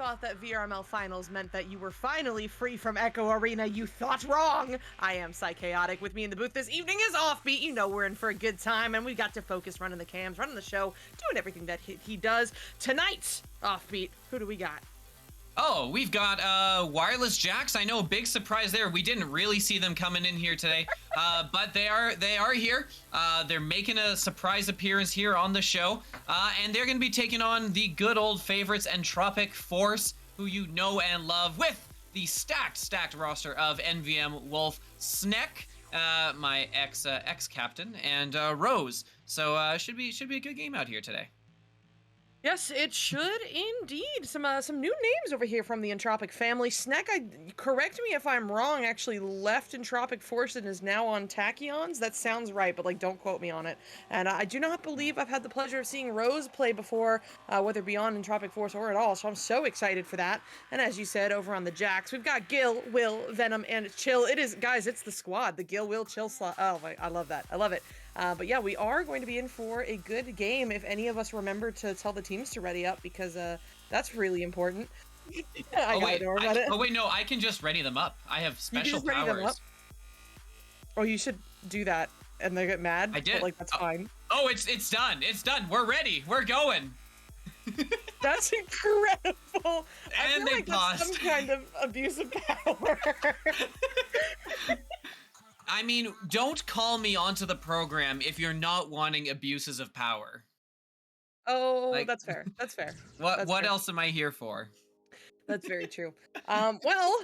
thought that VRML Finals meant that you were finally free from Echo Arena, you thought wrong! I am Psychaotic. With me in the booth this evening is Offbeat. You know we're in for a good time, and we got to focus running the cams, running the show, doing everything that he does. Tonight, Offbeat, who do we got? Oh, we've got Wireless Jacks. I know, big surprise there. We didn't really see them coming in here today, but they are here. They're making a surprise appearance here on the show, and they're going to be taking on the good old favorites, Entropic Force, who you know and love, with the stacked roster of NVM, Wolf, Sneck, my ex-captain, and Rose. So should be a good game out here today. Yes, it should indeed. Some new names over here from the Entropic family. Sneck, correct me if I'm wrong, actually left Entropic Force and is now on Tachyons. That sounds right, but like, don't quote me on it. And I do not believe I've had the pleasure of seeing Rose play before, whether beyond Entropic Force or at all, so I'm so excited for that. And as you said, over on the Jacks, we've got Gil, Will, Venom, and Chill. It is, guys, it's the squad, the Gil, Will, Chill slot. Oh, I love that. I love it. But yeah, we are going to be in for a good game if any of us remember to tell the teams to ready up, because that's really important. Oh wait, no, I can just ready them up. I have special powers. Oh, you should do that, and they get mad. I did. But, like, that's fine. Oh, it's done. It's done. We're ready. We're going. That's incredible. And they paused. That's some kind of abuse of power. I mean, don't call me onto the program if you're not wanting abuses of power. Oh, like, that's fair. That's fair. What else am I here for? That's very true. Well,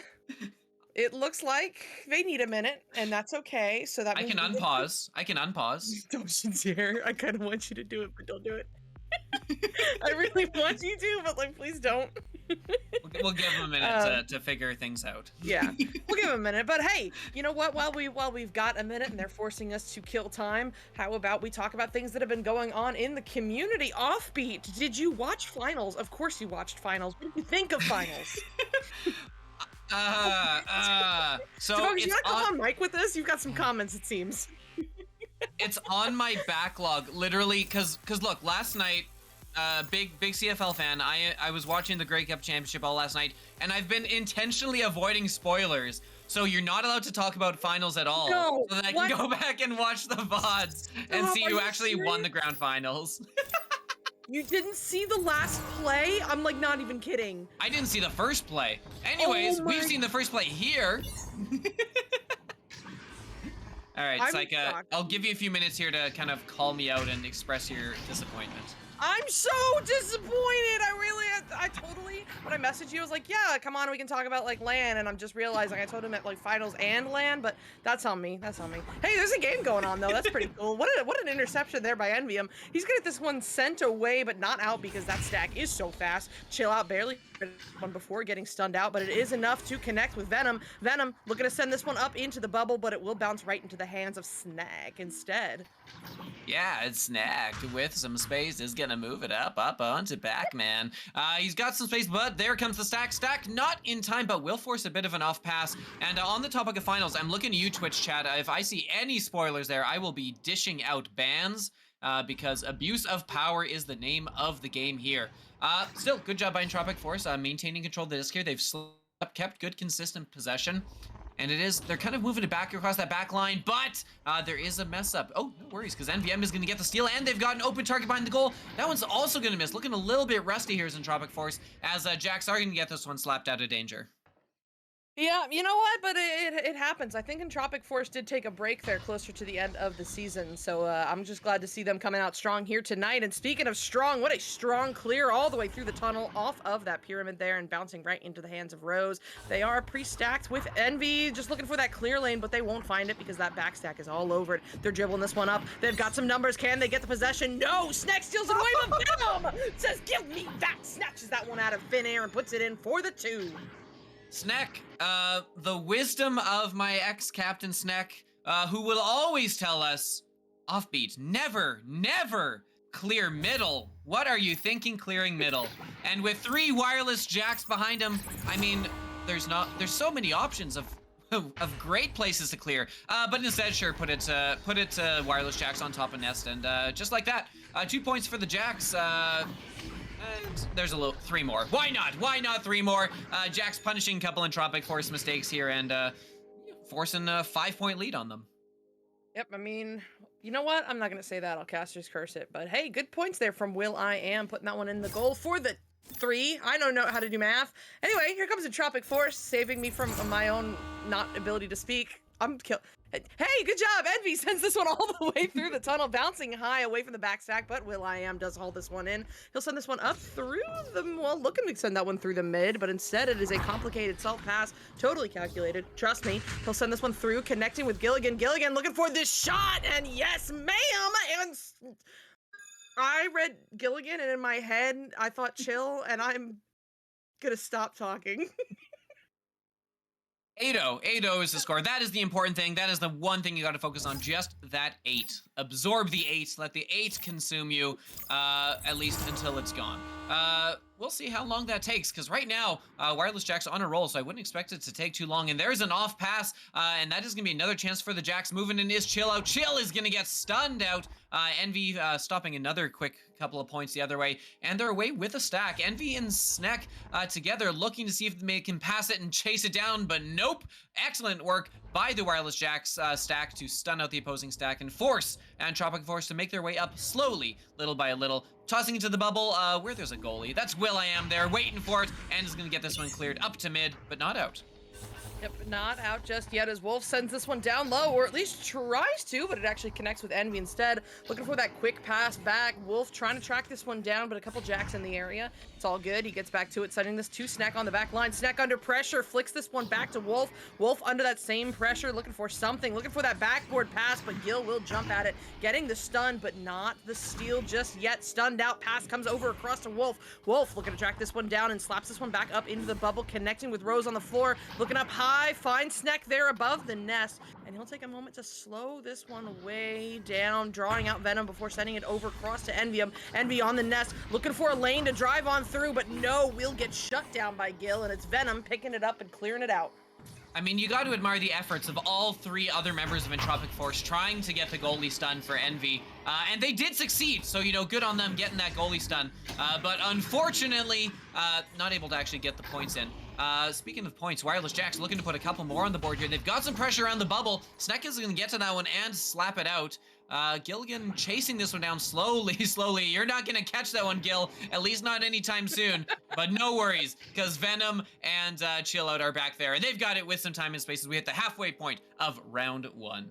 it looks like they need a minute, and that's okay. So that I can unpause. I can unpause. Don't you dare! I kind of want you to do it, but don't do it. I really want you to, but like, please don't. We'll give them a minute to figure things out. Yeah, we'll give them a minute. But hey, you know what? While we've got a minute and they're forcing us to kill time, how about we talk about things that have been going on in the community? Offbeat, did you watch finals? Of course you watched finals. What did you think of finals? So you want to come on mic with us? You've got some comments, it seems. It's on my backlog, literally, because look, last night, big CFL fan, I was watching the Grey Cup Championship all last night, and I've been intentionally avoiding spoilers, so you're not allowed to talk about finals at all, no, so that I can go back and watch the VODs and see who actually won the grand finals. You didn't see the last play? I'm like not even kidding. I didn't see the first play. Anyways, we've seen the first play here. All right, Psycha, I'll give you a few minutes here to kind of call me out and express your disappointment. I'm so disappointed. I totally, when I messaged you, I was like, yeah, come on, we can talk about like LAN, and I'm just realizing I told him at like finals and LAN, but that's on me. That's on me. Hey, there's a game going on though. That's pretty cool. What an interception there by NVM. He's gonna get this one sent away, but not out because that stack is so fast. Chill out, barely one before getting stunned out, but it is enough to connect with Venom. Venom looking to send this one up into the bubble, but it will bounce right into the hands of Snack instead. Yeah, it's snagged with some space. Is gonna move it up onto Pac-Man. He's got some space, but there comes the stack. Stack not in time, but will force a bit of an off pass. And on the topic of finals, I'm looking at you, Twitch chat. If I see any spoilers there, I will be dishing out bans because abuse of power is the name of the game here. Still, good job by Entropic Force maintaining control of the disc here. They've kept good, consistent possession. And they're kind of moving it back across that back line, but there is a mess up. Oh, no worries, because NVM is going to get the steal, and they've got an open target behind the goal. That one's also going to miss. Looking a little bit rusty here is Entropic Force, as Jacks are going to get this one slapped out of danger. Yeah, you know what? But it happens. I think Entropic Force did take a break there closer to the end of the season, so I'm just glad to see them coming out strong here tonight. And speaking of strong, what a strong clear all the way through the tunnel off of that pyramid there and bouncing right into the hands of Rose. They are pre-stacked with Envy, just looking for that clear lane, but they won't find it because that backstack is all over it. They're dribbling this one up. They've got some numbers. Can they get the possession? No! Snack steals it away, but Venom says, give me that! Snatches that one out of thin air and puts it in for the 2. Snack, the wisdom of my ex-captain Snack, who will always tell us, Offbeat, never clear middle. What are you thinking clearing middle? And with 3 wireless jacks behind him, I mean, there's so many options of great places to clear. But instead, sure, put it wireless jacks on top of nest, and just like that, 2 points for the jacks. And there's a little three more. Why not? Why not three more? Jack's punishing a couple Entropic Force mistakes here and forcing a 5-point lead on them. Yep, I mean, you know what? I'm not going to say that. I'll caster's curse it. But hey, good points there from Will I Am, putting that one in the goal for the 3. I don't know how to do math. Anyway, here comes Entropic Force, saving me from my own not ability to speak. I'm killed. Hey, good job. Envy sends this one all the way through the tunnel, bouncing high away from the back stack, but Will I Am does haul this one in. He'll send this one up through the, well, looking to send that one through the mid, but instead it is a complicated salt pass, totally calculated. Trust me, he'll send this one through, connecting with Gilligan. Gilligan looking for this shot, and yes, ma'am, and I read Gilligan, and in my head, I thought chill, and I'm gonna stop talking. 8-0 is the score. That is the important thing. That is the one thing you got to focus on. Just that 8. Absorb the 8. Let the 8 consume you, at least until it's gone. We'll see how long that takes, because right now, Wireless Jack's on a roll, so I wouldn't expect it to take too long. And there's an off pass, and that is going to be another chance for the Jacks. Moving in is Chill out. Chill is going to get stunned out. Envy stopping another quick couple of points the other way, and they're away with a stack. Envy and Sneck together looking to see if they can pass it and chase it down, but nope. Excellent work by the Wireless Jacks stack to stun out the opposing stack and force Entropic Force to make their way up slowly, little by little, tossing into the bubble where there's a goalie. That's Will I Am there, waiting for it, and is going to get this one cleared up to mid, but not out. Yep, not out just yet as Wolf sends this one down low, or at least tries to, but it actually connects with Envy instead. Looking for that quick pass back. Wolf trying to track this one down, but a couple Jacks in the area. It's all good. He gets back to it, sending this to Snack on the back line. Snack under pressure, flicks this one back to Wolf. Wolf under that same pressure, looking for something, looking for that backboard pass, but Gil will jump at it, getting the stun, but not the steal just yet. Stunned out, pass comes over across to Wolf. Wolf looking to track this one down and slaps this one back up into the bubble, connecting with Rose on the floor, looking up high, finds Snack there above the nest, and he'll take a moment to slow this one way down, drawing out Venom before sending it over across to Envy. Envy on the nest, looking for a lane to drive on through, but no, will get shut down by Gil, and it's Venom picking it up and clearing it out. I mean, you got to admire the efforts of all 3 other members of Entropic Force trying to get the goalie stun for Envy, and they did succeed, so, you know, good on them getting that goalie stun, but unfortunately, not able to actually get the points in. Speaking of points, Wireless Jack's looking to put a couple more on the board here. They've got some pressure around the bubble. Sneck is going to get to that one and slap it out. Gilligan chasing this one down slowly. You're not going to catch that one, Gil. At least not anytime soon. But no worries, because Venom and Chill Out are back there. And they've got it with some time and space as we hit the halfway point of round 1.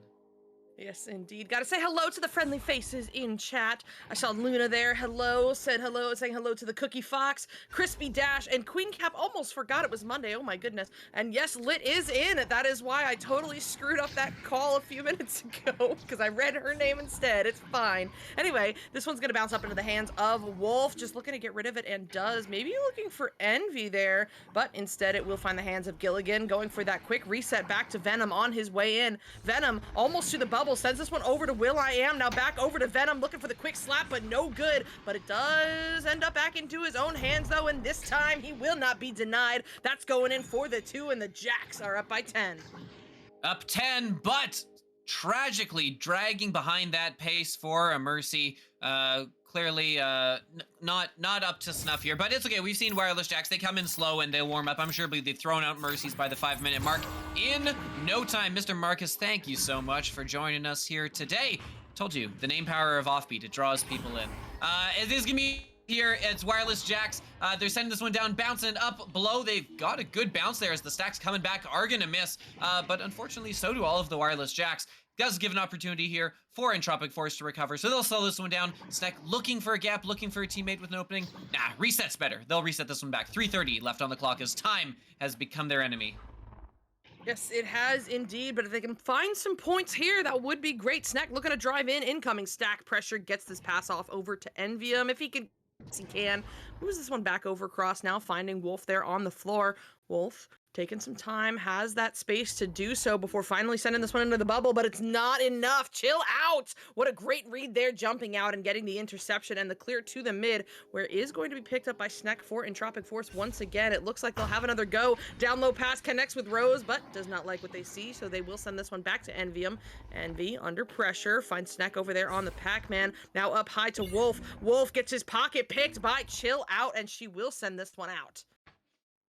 Yes, indeed. Gotta say hello to the friendly faces in chat. I saw Luna there. Hello. Said hello. Saying hello to the Cookie Fox, Crispy Dash, and Queen Cap. Almost forgot it was Monday. Oh my goodness. And yes, Lit is in. That is why I totally screwed up that call a few minutes ago, because I read her name instead. It's fine. Anyway, this one's gonna bounce up into the hands of Wolf, just looking to get rid of it, and does. Maybe looking for Envy there, but instead it will find the hands of Gilligan, going for that quick reset back to Venom on his way in. Venom almost to the bubble, sends this one over to Will I Am, now back over to Venom, looking for the quick slap, but no good. But it does end up back into his own hands though, and this time he will not be denied. That's going in for the 2, and the Jacks are up by 10. Up 10, but tragically dragging behind that pace for a Mercy. Clearly not up to snuff here, but it's okay. We've seen Wireless Jacks. They come in slow and they'll warm up. I'm sure they've thrown out Mercies by the 5-minute mark in no time. Mr. Marcus, thank you so much for joining us here today. Told you, the name power of Offbeat, it draws people in. It is gonna be here. It's Wireless Jacks. They're sending this one down, bouncing up below. They've got a good bounce there as the stacks coming back are gonna miss, but unfortunately so do all of the Wireless Jacks. Does give an opportunity here for Entropic Force to recover, so they'll slow this one down. Snack looking for a gap, looking for a teammate with an opening. Nah, reset's better. They'll reset this one back. 3:30 left on the clock as time has become their enemy. Yes, it has indeed, but if they can find some points here, that would be great. Snack looking to drive in, incoming stack pressure, gets this pass off over to Envium. If he can, yes, he can. Moves this one back over across now, finding Wolf there on the floor. Wolf taking some time, has that space to do so before finally sending this one into the bubble, but it's not enough. Chill out. What a great read there, jumping out and getting the interception and the clear to the mid, where it is going to be picked up by Sneck for Entropic Force once again. It looks like they'll have another go. Down low pass connects with Rose, but does not like what they see, so they will send this one back to Envium. Envy under pressure, finds Sneck over there on the Pac-Man. Now up high to Wolf. Wolf gets his pocket picked by Chill Out, and she will send this one out.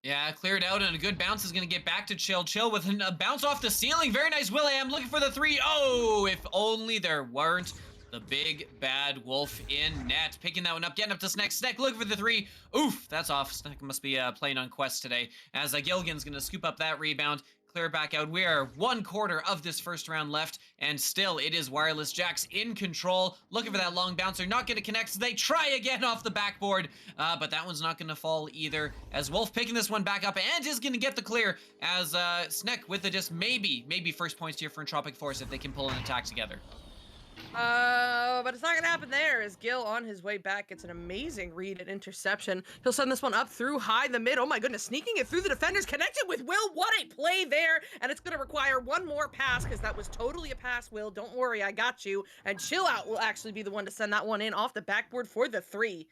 Yeah, cleared out, and a good bounce is going to get back to Chill. Chill with a bounce off the ceiling. Very nice, Will.i.am looking for the 3. Oh, if only there weren't the big bad Wolf in net. Picking that one up, getting up to Sneck. Sneck looking for the 3. Oof, that's off. Sneck must be playing on Quest today, as Gilligan's going to scoop up that rebound. Clear back out. We are 1/4 of this first round left, and still it is Wireless Jacks in control, looking for that long bouncer, not going to connect, so they try again off the backboard, but that one's not going to fall either, as Wolf picking this one back up and is going to get the clear, as Sneck with the just maybe first points here for Entropic Force if they can pull an attack together. But it's not gonna happen there, as Gil on his way back gets an amazing read and interception. He'll send this one up through high the mid. Oh my goodness, sneaking it through the defenders, connected with Will. What a play there, and it's gonna require one more pass, because that was totally a pass, Will. Don't worry, I got you. And Chill Out will actually be the one to send that one in off the backboard for the 3.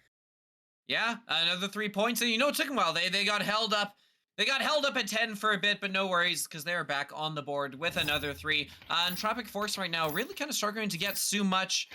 Yeah, another 3 points, and you know it took them a while. They got held up. They got held up at 10 for a bit, but no worries, because they're back on the board with another 3. Entropic Force right now really kind of struggling to get too much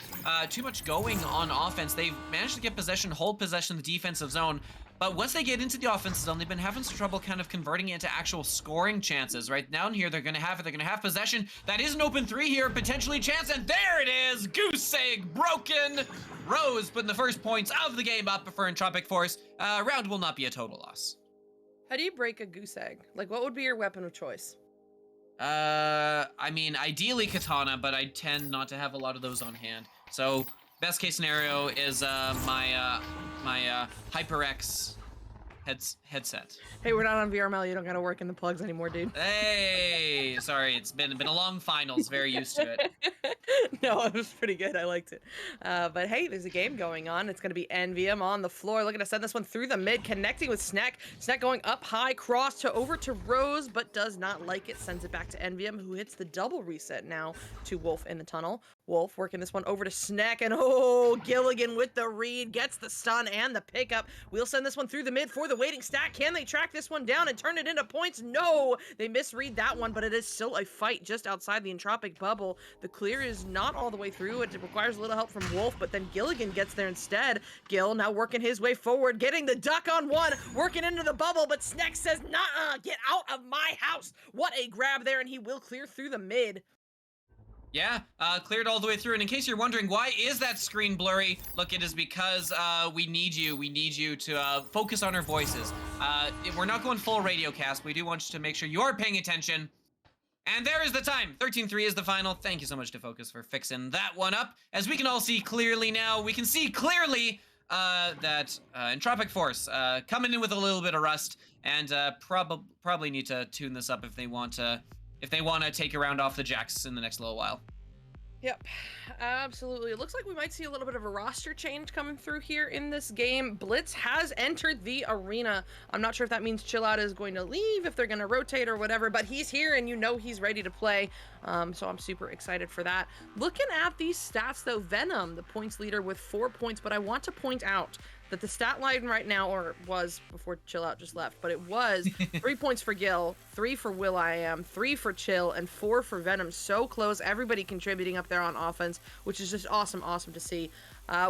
going on offense. They've managed to get possession, hold possession in the defensive zone, but once they get into the offensive zone, they've been having some trouble kind of converting it into actual scoring chances. Right down here, they're going to have possession. That is an open 3 here, potentially chance, and there it is! Goose egg broken! Rose putting the first points of the game up for Entropic Force. Round will not be a total loss. How do you break a goose egg? Like, what would be your weapon of choice? I mean, ideally katana, but I tend not to have a lot of those on hand. So, best case scenario is my HyperX headset. Hey, we're not on VRML. You don't gotta work in the plugs anymore, dude. Hey, sorry, it's been a long finals. Very used to it. No, it was pretty good. I liked it. But hey, there's a game going on. It's going to be Envium on the floor. Looking to send this one through the mid, connecting with Sneck. Sneck going up high, cross to over to Rose, but does not like it. Sends it back to Envium, who hits the double reset now to Wolf in the tunnel. Wolf working this one over to Sneck, and oh, Gilligan with the read, gets the stun and the pickup. We'll send this one through the mid for the waiting stack. Can they track this one down and turn it into points? No, they misread that one, but it is still a fight just outside the Entropic bubble. The clear is not all the way through. It requires a little help from Wolf, but then Gilligan gets there instead. Gil now working his way forward, getting the duck on one, working into the bubble, but Sneck says, nah, get out of my house. What a grab there, and he will clear through the mid. Yeah, cleared all the way through. And in case you're wondering, why is that screen blurry? Look, it is because we need you to focus on our voices. We're not going full radio cast. We do want you to make sure you are paying attention. And there is the time. 13-3 is the final. Thank you so much to Focus for fixing that one up. As we can all see clearly now, we can see clearly that Entropic Force coming in with a little bit of rust, and probably need to tune this up if they want to take a round off the Jacks in the next little while. Yep, absolutely. It looks like we might see a little bit of a roster change coming through here in this game. Blitz has entered the arena. I'm not sure if that means Chill Out is going to leave, if they're going to rotate or whatever, but he's here and you know he's ready to play. So I'm super excited for that. Looking at these stats though, Venom, the points leader with 4 points, but I want to point out that the stat line right now, or was before Chill Out just left, but it was 3 points for Gil, 3 for Will.i.am, 3 for Chill, and 4 for Venom. So close, everybody contributing up there on offense, which is just awesome to see.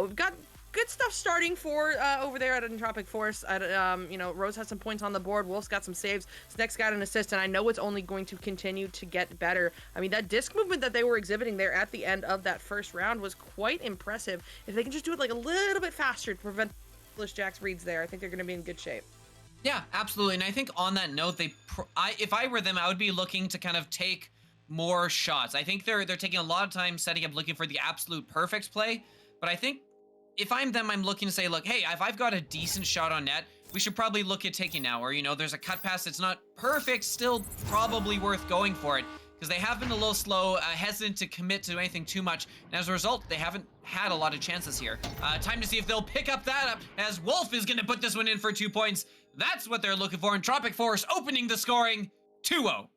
We've got good stuff starting for over there at Entropic Force. Rose has some points on the board. Wolf's got some saves. Sneck's got an assist, and I know it's only going to continue to get better. I mean, that disc movement that they were exhibiting there at the end of that first round was quite impressive. If they can just do it like a little bit faster to prevent Jack's reads there, I think they're going to be in good shape. Yeah, absolutely. And I think on that note, if I were them, I would be looking to kind of take more shots. I think they're taking a lot of time setting up, looking for the absolute perfect play. But I think if I'm them, I'm looking to say, look, hey, if I've got a decent shot on net, we should probably look at taking now. Or, there's a cut pass that's not perfect, still probably worth going for it. because they have been a little slow, hesitant to commit to anything too much. And as a result, they haven't had a lot of chances here. Time to see if they'll pick up that up, as Wolf is going to put this one in for 2 points. That's what they're looking for. Entropic Force opening the scoring 2-0.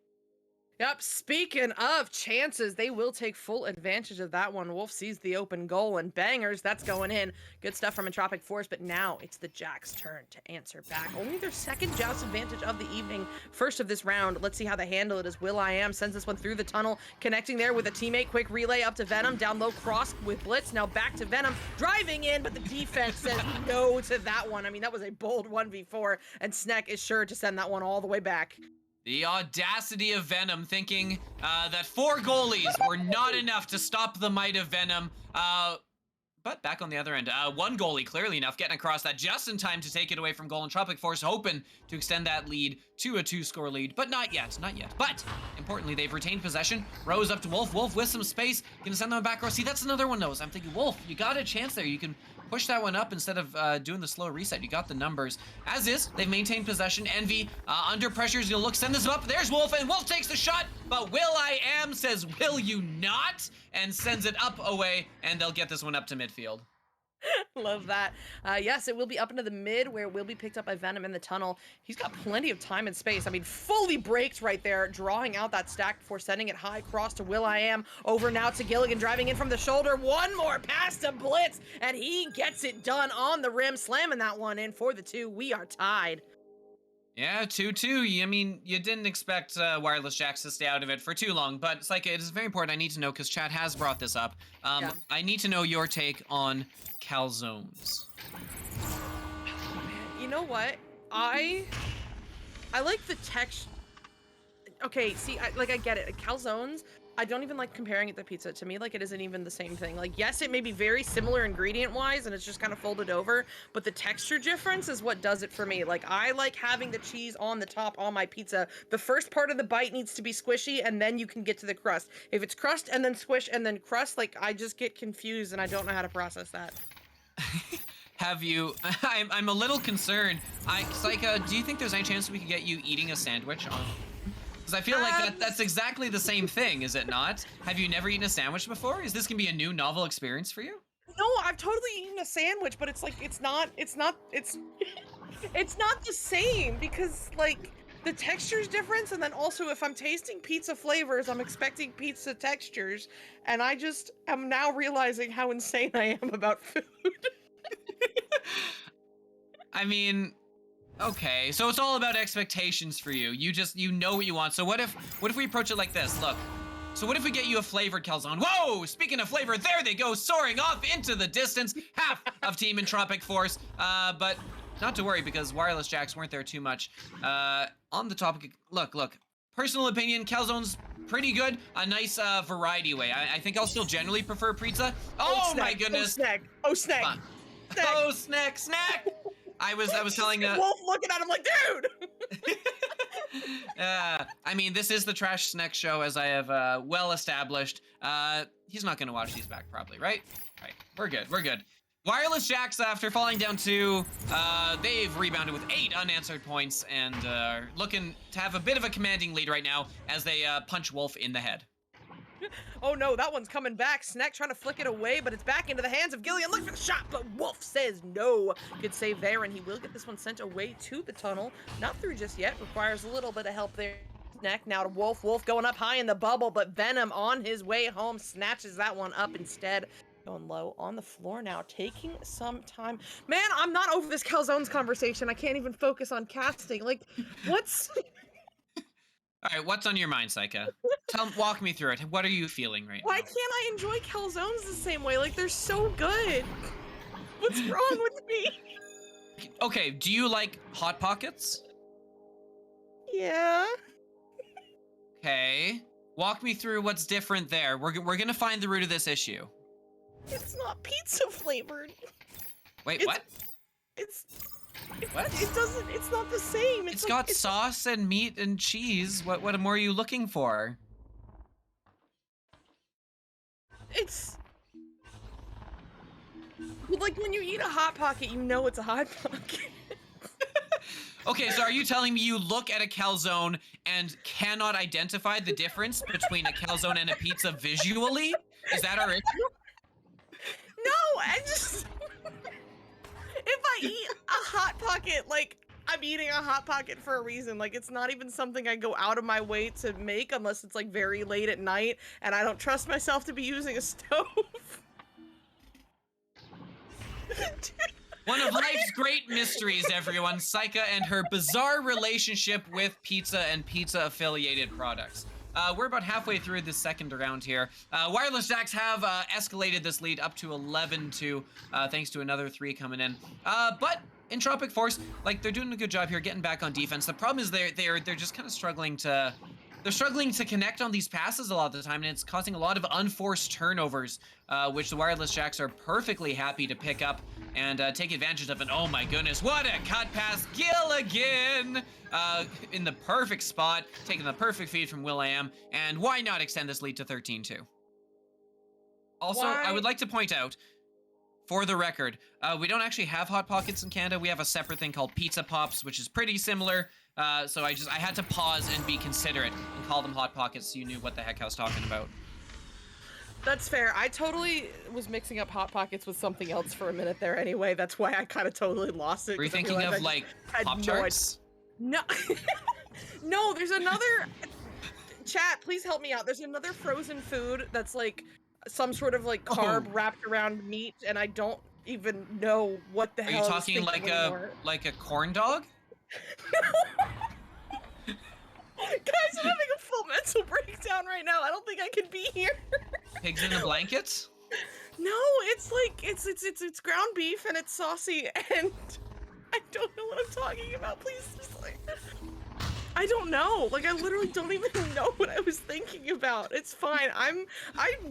Yep, speaking of chances, they will take full advantage of that one. Wolf sees the open goal and bangers, that's going in. Good stuff from Entropic Force, but now it's the Jacks' turn to answer back. Only their second joust advantage of the evening. First of this round, let's see how they handle it as will.i.am sends this one through the tunnel, connecting there with a teammate. Quick relay up to Venom, down low cross with Blitz, now back to Venom, driving in, but the defense says no to that one. I mean, that was a bold 1v4, and Sneck is sure to send that one all the way back. The audacity of Venom thinking that 4 goalies were not enough to stop the might of Venom. But back on the other end, 1 goalie clearly enough, getting across that just in time to take it away from goal. Entropic Force hoping to extend that lead to a 2-score lead, but not yet, not yet. But importantly, they've retained possession. Rose up to Wolf. Wolf with some space, gonna send them back row. See, that's another one of those. I'm thinking, Wolf, you got a chance there. You can push that one up instead of doing the slow reset. You got the numbers. As is, they've maintained possession. Envy under pressure is gonna look, send this up. There's Wolf, and Wolf takes the shot, but will.i.am says, will you not? And sends it up away, and they'll get this one up to midfield. Love that. Yes, it will be up into the mid where it will be picked up by Venom in the tunnel. He's got plenty of time and space. I mean, fully braked right there, drawing out that stack before sending it high cross to will.i.am. Over now to Gilligan, driving in from the shoulder. One more pass to Blitz, and he gets it done on the rim, slamming that one in for the 2. We are tied. Yeah, 2-2. I mean, you didn't expect Wireless Jacks to stay out of it for too long, but it's like, it is very important. I need to know, because chat has brought this up. Yeah. I need to know your take on calzones. You know what? I like the text. Okay, see, I get it. Calzones, I don't even like comparing it to pizza. To me, like, it isn't even the same thing. Like, yes, it may be very similar ingredient-wise, and it's just kind of folded over, but the texture difference is what does it for me. Like, I like having the cheese on the top on my pizza. The first part of the bite needs to be squishy, and then you can get to the crust. If it's crust and then squish and then crust, like, I just get confused, and I don't know how to process that. Have you... I'm a little concerned. Do you think there's any chance we could get you eating a sandwich on... Because I feel like that's exactly the same thing, is it not? Have you never eaten a sandwich before? Is this gonna be a new novel experience for you? No, I've totally eaten a sandwich, but it's like, it's not it's not the same, because like the texture's different, and then also if I'm tasting pizza flavors, I'm expecting pizza textures, and I just am now realizing how insane I am about food. I mean, okay, so it's all about expectations for you. You know what you want. So what if we approach it like this? Look, so what if we get you a flavored calzone? Whoa, speaking of flavor, there they go, soaring off into the distance. Half of Team Entropic Force, but not to worry, because Wireless Jacks weren't there too much. On the topic, look, personal opinion, calzone's pretty good. A nice variety way. I think I'll still generally prefer pizza. Oh my goodness. Oh, snack. Oh, snack. I was telling Wolf looking at him like, dude. I mean, this is the Trash Snack Show, as I have well established. He's not gonna watch these back, probably, right? Right. We're good. Wireless Jacks, after falling down 2, they've rebounded with 8 unanswered points and looking to have a bit of a commanding lead right now as they punch Wolf in the head. Oh no, that one's coming back. Snack trying to flick it away, but it's back into the hands of Gillian. Look for the shot, but Wolf says no. Good save there, and he will get this one sent away to the tunnel. Not through just yet. Requires a little bit of help there. Snack now to Wolf. Wolf going up high in the bubble, but Venom on his way home snatches that one up instead. Going low on the floor now, taking some time. Man, I'm not over this calzones conversation. I can't even focus on casting. Like, what's... All right, what's on your mind, Saika? Walk me through it. What are you feeling right Why now? can't I enjoy calzones the same way? Like, they're so good. What's wrong with me? Okay, do you like Hot Pockets? Yeah. Okay. Walk me through what's different there. We're gonna find the root of this issue. It's not pizza flavored. Wait, what? What? It's not the same. It's got sauce and meat and cheese. What more are you looking for? It's... Like, when you eat a Hot Pocket, you know it's a Hot Pocket. Okay, so are you telling me you look at a calzone and cannot identify the difference between a calzone and a pizza visually? Is that our issue? No, I just if I eat a hot pocket, like I'm eating a hot pocket for a reason. Like it's not even something I go out of my way to make unless it's like very late at night and I don't trust myself to be using a stove. One of life's great mysteries, everyone. Saika and her bizarre relationship with pizza and pizza-affiliated products. We're about halfway through the second round here. Wireless Jacks have escalated this lead up to 11-2, thanks to another 3 coming in. But Entropic Force, like they're doing a good job here, getting back on defense. The problem is they're just kind of struggling to. They're struggling to connect on these passes a lot of the time, and it's causing a lot of unforced turnovers, which the Wireless Jacks are perfectly happy to pick up and take advantage of. And oh my goodness, what a cut pass! Gilligan in the perfect spot, taking the perfect feed from will.i.am, and why not extend this lead to 13-2? Also, I would like to point out, for the record, we don't actually have Hot Pockets in Canada. We have a separate thing called Pizza Pops, which is pretty similar. So I had to pause and be considerate and call them Hot Pockets so you knew what the heck I was talking about. That's fair. I totally was mixing up Hot Pockets with something else for a minute there anyway. That's why I kind of totally lost it. Were you thinking of, like, Pop-Tarts? No. No, there's another... Chat, please help me out. There's another frozen food that's like some sort of like carb wrapped around meat, and I don't even know what the hell. Are you talking like a corn dog? Guys, I'm having a full mental breakdown right now. I don't think I can be here. Pigs in the blankets? No, it's like it's ground beef and it's saucy, and I don't know what I'm talking about. Please, just like I don't know. Like I literally don't even know what I was thinking about. It's fine. I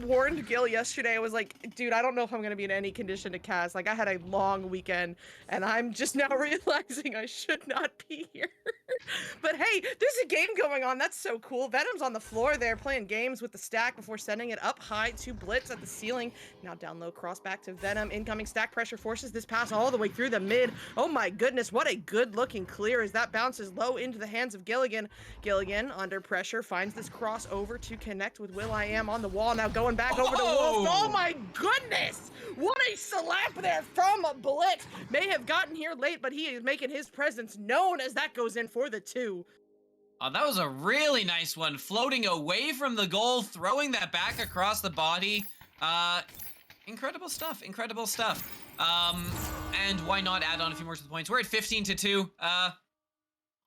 warned Gil yesterday. I was like, dude, I don't know if I'm gonna be in any condition to cast. Like I had a long weekend and I'm just now realizing I should not be here. But hey, there's a game going on. That's so cool. Venom's on the floor there playing games with the stack before sending it up high to Blitz at the ceiling. Now down low, cross back to Venom. Incoming stack pressure forces this pass all the way through the mid. Oh my goodness, what a good looking clear as that bounces low into the hands of Gilligan. Gilligan, under pressure, finds this crossover to connect with will.i.am on the wall. Now going back over to Wolf. Oh my goodness! What a slap there from Blitz. May have gotten here late, but he is making his presence known as that goes in for the 2. Oh, that was a really nice one. Floating away from the goal, throwing that back across the body. Incredible stuff, incredible stuff. And why not add on a few more to the points? We're at 15-2.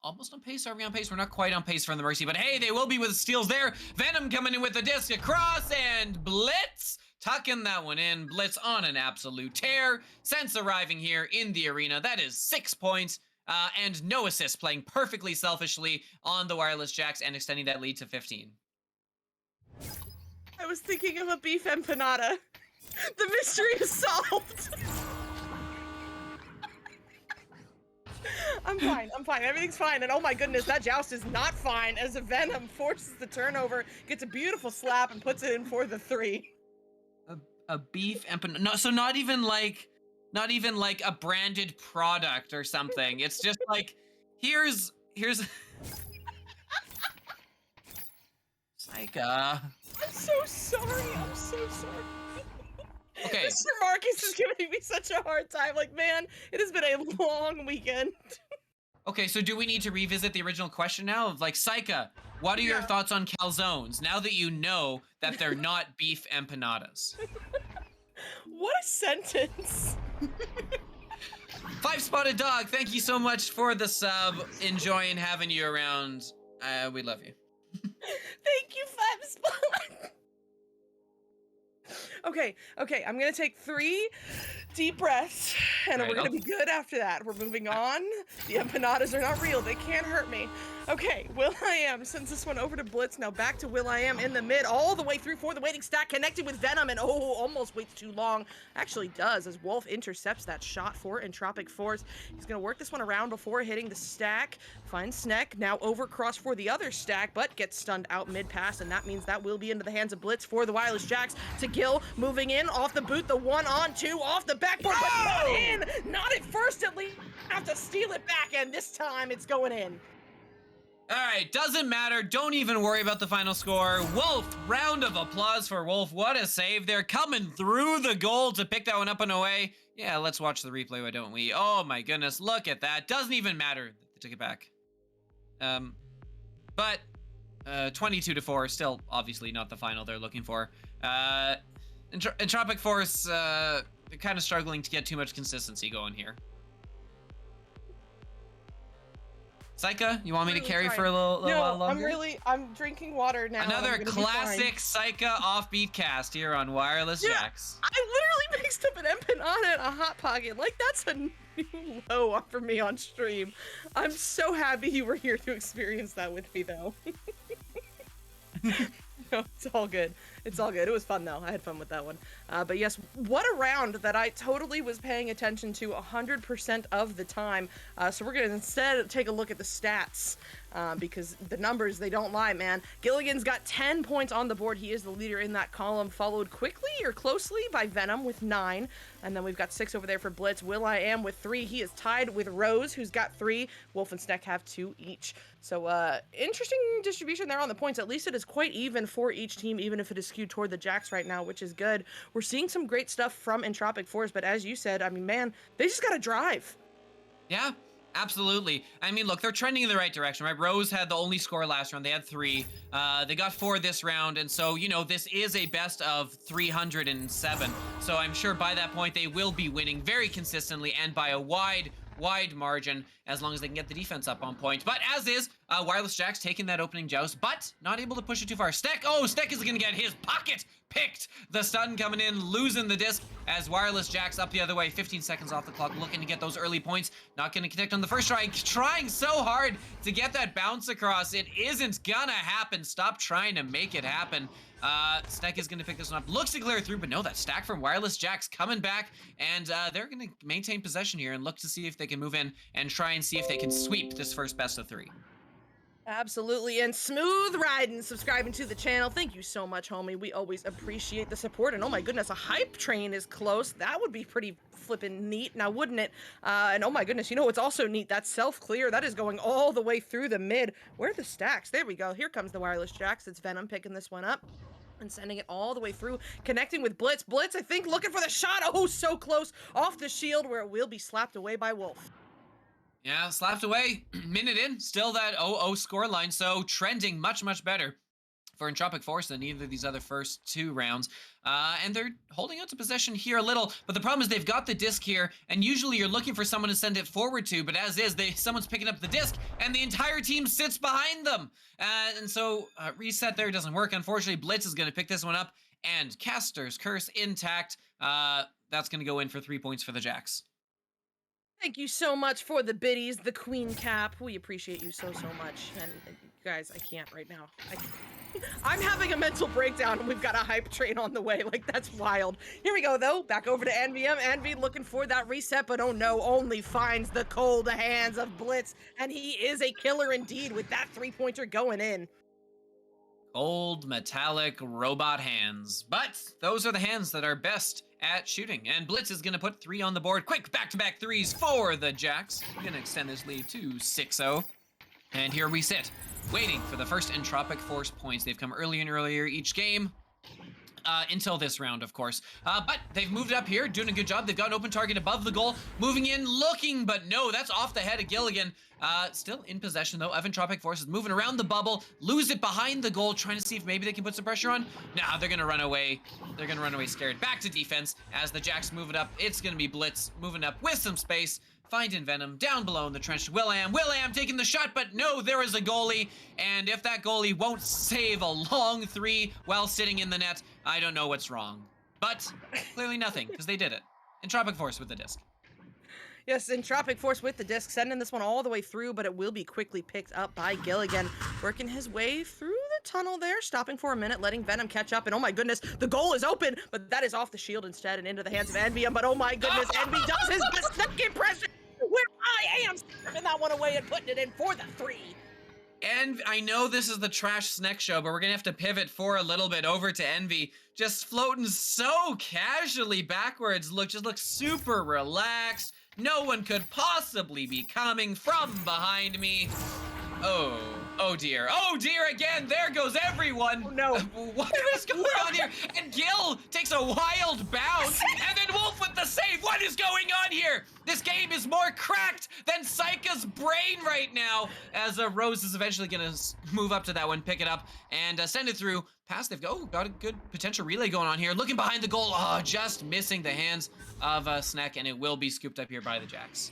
Almost on pace. Are we on pace? We're not quite on pace from the Mercy, but hey, they will be with steals there. Venom coming in with the disc across, and Blitz tucking that one in. Blitz on an absolute tear. Since arriving here in the arena, that is 6 points. And no assist, playing perfectly selfishly on the Wireless Jacks and extending that lead to 15. I was thinking of a beef empanada. The mystery is solved. I'm fine, everything's fine, and oh my goodness, that joust is not fine as a Venom forces the turnover, gets a beautiful slap, and puts it in for the 3. A beef empanada, no, so not even like a branded product or something. It's just like, here's Saika. I'm so sorry, I'm so sorry. Okay. Mr. Marcus is giving me such a hard time. Like, man, it has been a long weekend. Okay, so do we need to revisit the original question now of like, Saika, what are your thoughts on calzones now that you know that they're not beef empanadas? What a sentence. 5-Spotted Dog, thank you so much for the sub. Enjoying having you around. We love you. Thank you, 5-Spot. Okay, I'm gonna take 3 deep breaths, and we're gonna be good after that. We're moving on. The empanadas are not real. They can't hurt me. Okay, Will.i.am sends this one over to Blitz. Now back to Will.i.am in the mid, all the way through for the waiting stack, connected with Venom, and almost waits too long. Actually does, as Wolf intercepts that shot for Entropic Force. He's gonna work this one around before hitting the stack. Finds Sneck, now overcross for the other stack, but gets stunned out mid-pass, and that means that will be into the hands of Blitz for the Wireless Jacks. To Gil, moving in, off the boot, the 1-on-2, off the backboard, but not in! Not at first, at least. Have to steal it back, and this time it's going in. All right, doesn't matter. Don't even worry about the final score. Wolf, round of applause for Wolf. What a save. They're coming through the goal to pick that one up and away. Yeah, let's watch the replay, why don't we? Oh my goodness, look at that. Doesn't even matter. They took it back. But 22-4, still obviously not the final they're looking for. Entropic Force, they're kind of struggling to get too much consistency going here. Saika, you want me to carry for a little while longer? I'm drinking water now. Another classic Saika offbeat cast here on Wireless Jacks. I literally mixed up an empanada and a Hot Pocket. Like, that's a new low for me on stream. I'm so happy you were here to experience that with me, though. No, it's all good. It's all good. It was fun, though. I had fun with that one. But yes, what a round that I totally was paying attention to 100% of the time. So we're going to instead take a look at the stats because the numbers, they don't lie, man. Gilligan's got 10 points on the board. He is the leader in that column, followed quickly or closely by Venom with 9. And then we've got 6 over there for Blitz. Will.i.am with 3. He is tied with Rose, who's got 3. Wolf and Sneck have 2 each. So interesting distribution there on the points. At least it is quite even for each team, even if it is skewed toward the Jacks right now, which is good. We're seeing some great stuff from Entropic Force, but as you said, I mean, man, they just got to drive. Yeah, absolutely. I mean, look, they're trending in the right direction, right? Rose had the only score last round. They had 3. They got 4 this round, and so, you know, this is a best of 307. So I'm sure by that point they will be winning very consistently and by a wide margin, as long as they can get the defense up on point. But as is, Wireless Jacks taking that opening joust, but not able to push it too far. Sneck is gonna get his pocket picked. The stun coming in, losing the disc as Wireless Jacks up the other way. 15 seconds off the clock, looking to get those early points. Not gonna connect on the first try. Trying so hard to get that bounce across. It isn't gonna happen. Stop trying to make it happen. Sneck is gonna pick this one up. Looks to clear through, but no, that stack from Wireless Jacks coming back, and they're gonna maintain possession here and look to see if they can move in and try and see if they can sweep this first best of 3. Absolutely, and smooth riding, subscribing to the channel. Thank you so much, homie. We always appreciate the support, and oh my goodness, a hype train is close. That would be pretty flippin' neat, now wouldn't it? And oh my goodness, you know what's also neat? That self-clear, that is going all the way through the mid. Where are the stacks? There we go. Here comes the Wireless Jacks. It's Venom picking this one up and sending it all the way through, connecting with Blitz. Blitz, I think, looking for the shot. Oh, so close. Off the shield, where it will be slapped away by Wolf. Yeah, slapped away. Minute in, still that 0-0 score line, so trending much better for Entropic Force than either of these other first 2 rounds. And they're holding on to possession here a little, but the problem is they've got the disc here, and usually you're looking for someone to send it forward to, but as is, someone's picking up the disc, and the entire team sits behind them. And so reset there doesn't work. Unfortunately, Blitz is going to pick this one up, and Caster's Curse intact. That's going to go in for 3 points for the Jacks. Thank you so much for the biddies, the queen cap. We appreciate you so much. And guys, I can't right now. I'm having a mental breakdown, and we've got a hype train on the way. Like, that's wild. Here we go, though. Back over to NVM. Envy looking for that reset, but oh no, only finds the cold hands of Blitz. And he is a killer indeed with that 3-pointer going in. Old metallic robot hands. But those are the hands that are best at shooting. And Blitz is going to put 3 on the board. Quick back-to-back 3s for the Jacks. Going to extend this lead to 6-0. And here we sit, waiting for the first Entropic Force points. They've come earlier and earlier each game. Until this round, of course. But they've moved up here, doing a good job. They've got an open target above the goal, moving in, looking, but no, that's off the head of Gilligan. Still in possession, though. Entropic Force is moving around the bubble, lose it behind the goal, trying to see if maybe they can put some pressure on. Nah, they're gonna run away. They're gonna run away scared. Back to defense as the Jacks move it up. It's gonna be Blitz moving up with some space. Finding Venom down below in the trench. Will.i.am taking the shot, but no, there is a goalie. And if that goalie won't save a long 3 while sitting in the net, I don't know what's wrong. But clearly nothing, because they did it. Entropic Force with the disc. Yes, Entropic Force with the disc, sending this one all the way through, but it will be quickly picked up by Gilligan, working his way through the tunnel there, stopping for a minute, letting Venom catch up, and oh my goodness, the goal is open, but that is off the shield instead and into the hands of Envium, but oh my goodness, Envy does his best second pressure, where I am stripping that one away and putting it in for the 3. And I know this is the Trash Snack Show, but we're gonna have to pivot for a little bit over to Envy. Just floating so casually backwards. Just looks super relaxed. No one could possibly be coming from behind me. Oh dear again, there goes everyone. Oh no. What is going on here? And Gil takes a wild bounce, and then Wolf with the save. What is going on here? This game is more cracked than Psycha's brain right now, as Rose is eventually gonna move up to that one, pick it up, and send it through. Past, they've got a good potential relay going on here. Looking behind the goal, just missing the hands of Snack, and it will be scooped up here by the Jacks.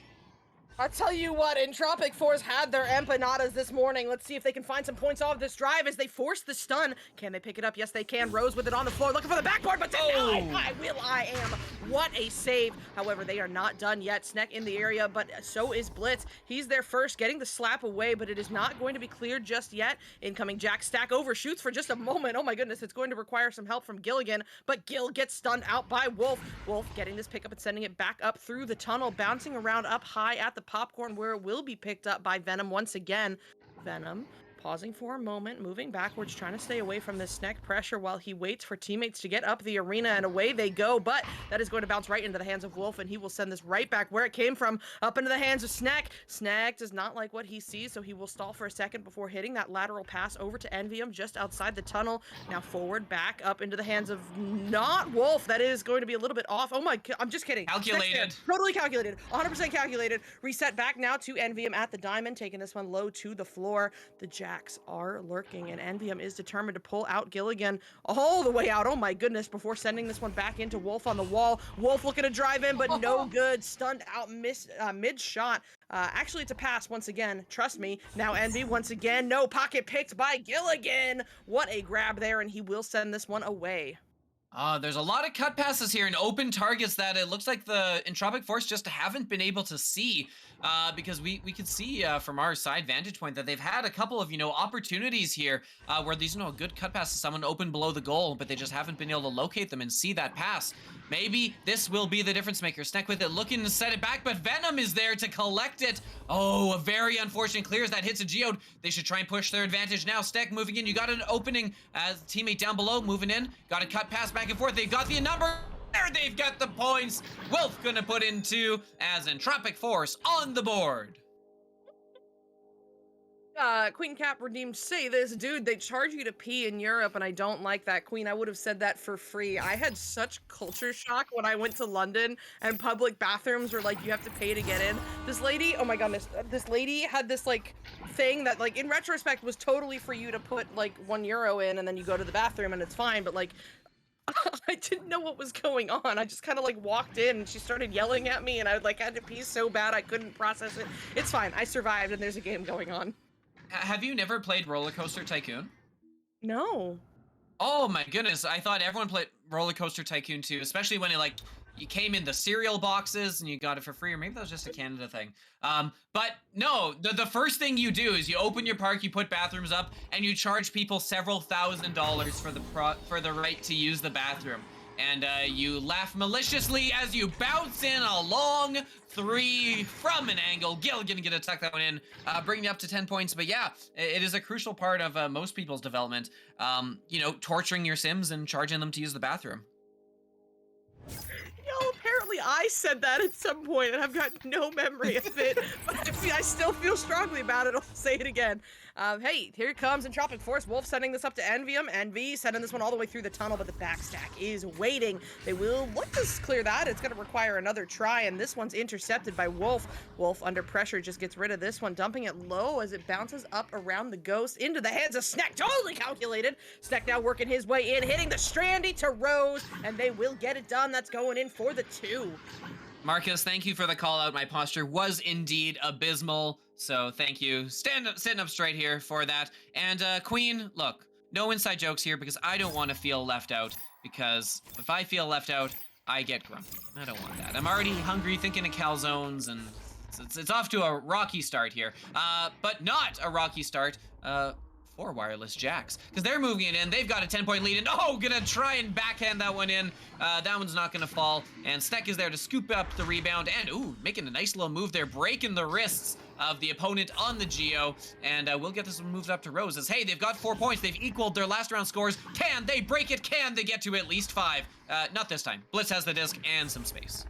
I'll tell you what, Entropic Force had their empanadas this morning. Let's see if they can find some points off this drive as they force the stun. Can they pick it up? Yes, they can. Rose with it on the floor, looking for the backboard, but denied by I Am. What a save. However, they are not done yet. Sneck in the area, but so is Blitz. He's there first, getting the slap away, but it is not going to be cleared just yet. Incoming Jack Stack overshoots for just a moment. Oh my goodness, it's going to require some help from Gilligan, but Gil gets stunned out by Wolf. Wolf getting this pickup and sending it back up through the tunnel, bouncing around up high at the popcorn where it will be picked up by Venom once again. Venom pausing for a moment, moving backwards, trying to stay away from this neck pressure while he waits for teammates to get up the arena, and away they go, but that is going to bounce right into the hands of Wolf, and he will send this right back where it came from, up into the hands of Snack. Snack does not like what he sees, so he will stall for a second before hitting that lateral pass over to Envium just outside the tunnel. Now forward, back up into the hands of not Wolf. That is going to be a little bit off. Oh my, I'm just kidding. Calculated. Totally calculated. 100% calculated. Reset back now to Envium at the diamond, taking this one low to the floor. The Jacks are lurking, and Envium is determined to pull out Gilligan all the way out. Oh my goodness, before sending this one back into Wolf on the wall. Wolf looking to drive in, but no good. Stunned out mid-shot. Actually, it's a pass once again. Trust me. Now Envy once again. No, pocket picked by Gilligan. What a grab there, and he will send this one away. There's a lot of cut passes here and open targets that it looks like the Entropic Force just haven't been able to see, because we could see from our side vantage point that they've had a couple of, opportunities here where these, good cut passes, someone open below the goal, but they just haven't been able to locate them and see that pass. Maybe this will be the difference maker. Sneck with it, looking to set it back, but Venom is there to collect it. Oh, a very unfortunate clear as that hits a Geode. They should try and push their advantage now. Sneck moving in. You got an opening as teammate down below, moving in. Got a cut pass back and forth. They've got the number. There, they've got the points. Wolf gonna put in 2 as Entropic Force on the board. Queen Cap redeemed say this, dude, they charge you to pee in Europe and I don't like that. Queen, I would have said that for free. I had such culture shock when I went to London and public bathrooms were like, you have to pay to get in. This lady, oh my goodness, this lady had this like thing that like in retrospect was totally for you to put like €1 in and then you go to the bathroom and it's fine, but like I didn't know what was going on. I just kind of like walked in and she started yelling at me and I like had to pee so bad I couldn't process it. It's fine. I survived and there's a game going on. Have you never played Roller Coaster Tycoon? No. Oh my goodness, I thought everyone played Roller Coaster Tycoon too, especially when you came in the cereal boxes and you got it for free, or maybe that was just a Canada thing. But no, the first thing you do is you open your park, you put bathrooms up, and you charge people several $1,000s for the right to use the bathroom. And you laugh maliciously as you bounce in a long 3 from an angle. Gil gonna get to tuck that one in, bringing you up to 10 points. But yeah, it is a crucial part of most people's development. Torturing your Sims and charging them to use the bathroom. Apparently I said that at some point and I've got no memory of it, but I still feel strongly about it. I'll say it again. Hey, here comes Entropic Force. Wolf sending this up to Envium. Envy sending this one all the way through the tunnel, but the backstack is waiting. They will look to clear that. It's going to require another try, and this one's intercepted by Wolf. Wolf, under pressure, just gets rid of this one, dumping it low as it bounces up around the ghost into the hands of Snack. Totally calculated. Snack now working his way in, hitting the Strandy to Rose, and they will get it done. That's going in for the 2. Marcus, thank you for the call out. My posture was indeed abysmal, so thank you. Sitting up straight here for that. And Queen, look, no inside jokes here because I don't want to feel left out, because if I feel left out, I get grumpy. I don't want that. I'm already hungry thinking of calzones, and it's off to a rocky start here. But not a rocky start for Wireless Jacks, because they're moving it in. They've got a 10-point lead, and gonna try and backhand that one in. That one's not gonna fall, and Sneck is there to scoop up the rebound, and making a nice little move there, breaking the wrists of the opponent on the Geo, and we'll get this one moved up to Rose as, hey, they've got 4 points. They've equaled their last round scores. Can they break it? Can they get to at least 5? Not this time. Blitz has the disc and some space.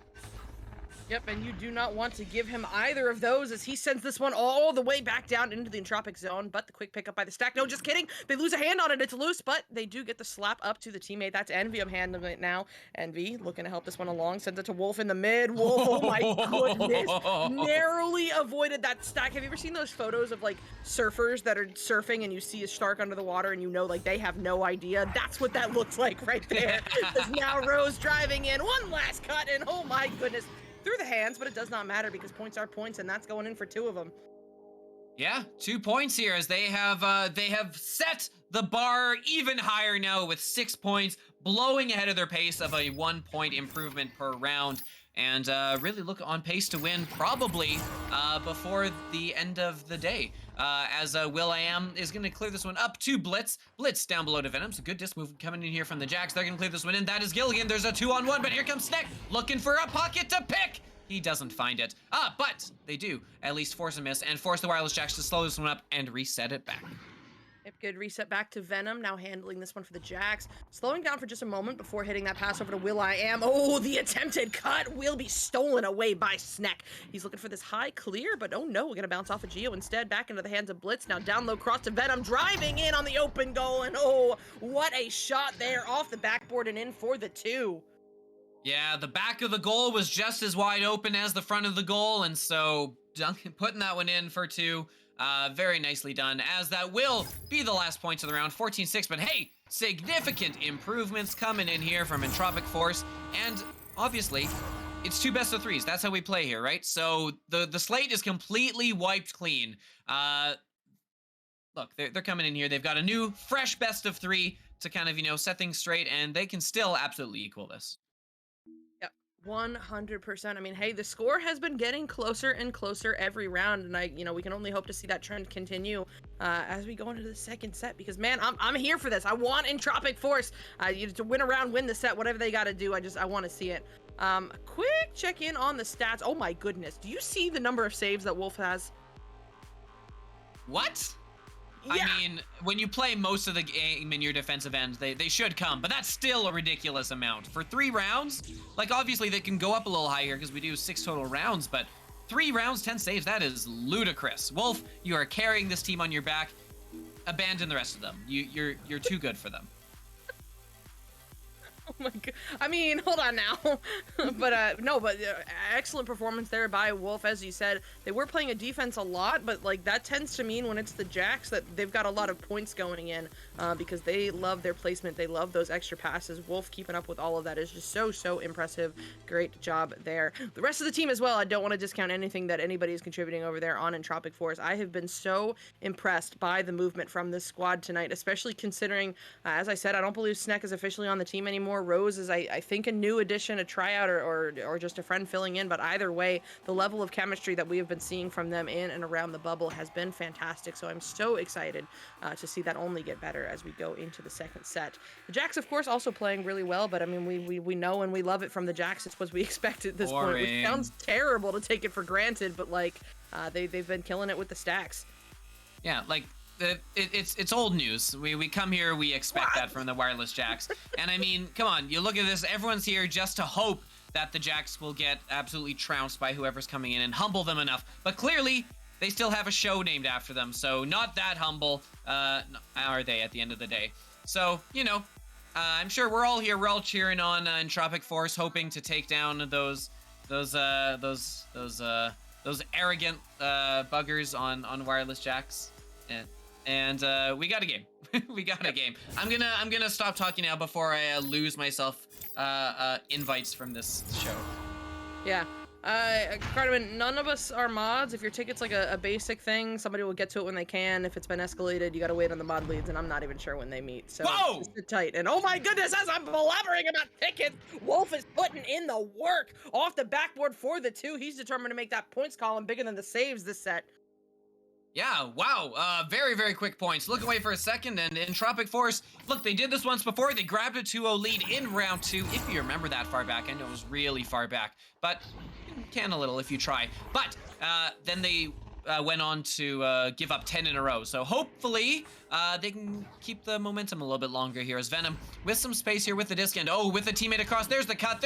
Yep, and you do not want to give him either of those as he sends this one all the way back down into the Entropic zone, but the quick pickup by the stack. No, just kidding. They lose a hand on it. It's loose, but they do get the slap up to the teammate. That's Envy. I'm handling it now. Envy looking to help this one along. Sends it to Wolf in the mid. Wolf, oh my goodness. Narrowly avoided that stack. Have you ever seen those photos of, like, surfers that are surfing and you see a shark under the water and you know, like, they have no idea? That's what that looks like right there. Because now Rose driving in. One last cut, and oh my goodness. Through the hands, but it does not matter because points are points, and that's going in for 2 of them. Yeah, 2 points here as they have set the bar even higher now with 6 points, blowing ahead of their pace of a 1-point improvement per round, and really look on pace to win probably before the end of the day. As will.i.am is going to clear this one up to Blitz. Blitz down below to Venom, so good disc move coming in here from the Jacks. They're going to clear this one in. That is Gilligan. There's a 2-on-1, but here comes Sneck looking for a pocket to pick. He doesn't find it. But they do at least force a miss and force the Wireless Jacks to slow this one up and reset it back. Yep, good reset back to Venom, now handling this one for the Jacks. Slowing down for just a moment before hitting that pass over to will.i.am. Oh, the attempted cut will be stolen away by Sneck. He's looking for this high clear, but oh no, we're gonna bounce off of Geo instead, back into the hands of Blitz. Now down low cross to Venom, driving in on the open goal, and oh, what a shot there off the backboard and in for the 2. Yeah, the back of the goal was just as wide open as the front of the goal, and so Duncan putting that one in for 2. Very nicely done, as that will be the last points of the round, 14-6, but hey, significant improvements coming in here from Entropic Force, and obviously, it's 2 best of 3s. That's how we play here, right? So the slate is completely wiped clean. Look, they're coming in here. They've got a new, fresh best of 3 to kind of, set things straight, and they can still absolutely equal this. 100%. I mean, hey, the score has been getting closer and closer every round, and we can only hope to see that trend continue as we go into the second set. Because man, I'm here for this. I want Entropic Force to win a round, win the set, whatever they got to do. I want to see it. Quick check in on the stats. Oh my goodness, do you see the number of saves that Wolf has? What? Yeah. I mean, when you play most of the game in your defensive end, they should come, but that's still a ridiculous amount. For 3 rounds, like obviously they can go up a little higher because we do 6 total rounds, but 3 rounds, 10 saves, that is ludicrous. Wolf, you are carrying this team on your back. Abandon the rest of them. You're too good for them. Oh my god. I mean, hold on now. but excellent performance there by Wolf. As you said, they were playing a defense a lot, but like that tends to mean when it's the Jacks that they've got a lot of points going in because they love their placement. They love those extra passes. Wolf keeping up with all of that is just so impressive. Great job there. The rest of the team as well. I don't want to discount anything that anybody is contributing over there on Entropic Force. I have been so impressed by the movement from this squad tonight, especially considering, as I said, I don't believe Sneck is officially on the team anymore. Rose is, I think, a new addition, a tryout, or just a friend filling in. But either way, the level of chemistry that we have been seeing from them in and around the bubble has been fantastic. So I'm so excited to see that only get better as we go into the second set. The Jacks, of course, also playing really well. But I mean, we know and we love it from the Jacks. It's what we expect at this point. Which sounds terrible to take it for granted, but like they've been killing it with the stacks. Yeah, like. It's old news. We come here, we expect that from the Wireless Jacks. And I mean, come on, you look at this, everyone's here just to hope that the Jacks will get absolutely trounced by whoever's coming in and humble them enough. But clearly, they still have a show named after them, so not that humble are they at the end of the day. So, I'm sure we're all here, we're all cheering on Entropic Force, hoping to take down those arrogant buggers on Wireless Jacks. And we got a game. We got a game. I'm gonna stop talking now before I lose myself invites from this show. Yeah. Cartman, none of us are mods. If your ticket's like a basic thing, somebody will get to it when they can. If it's been escalated, you gotta wait on the mod leads, and I'm not even sure when they meet. So just Whoa! sit tight. And oh my goodness, as I'm blabbering about tickets, Wolf is putting in the work off the backboard for the 2. He's determined to make that points column bigger than the saves this set. Yeah, wow. Very, very quick points. Look away for a second, and Entropic Force, look, they did this once before. They grabbed a 2-0 lead in round 2, if you remember that far back. I know it was really far back, but you can a little if you try. But then they went on to give up 10 in a row. So hopefully they can keep the momentum a little bit longer here as Venom with some space here with the disc. And oh, with a teammate across, there's the cut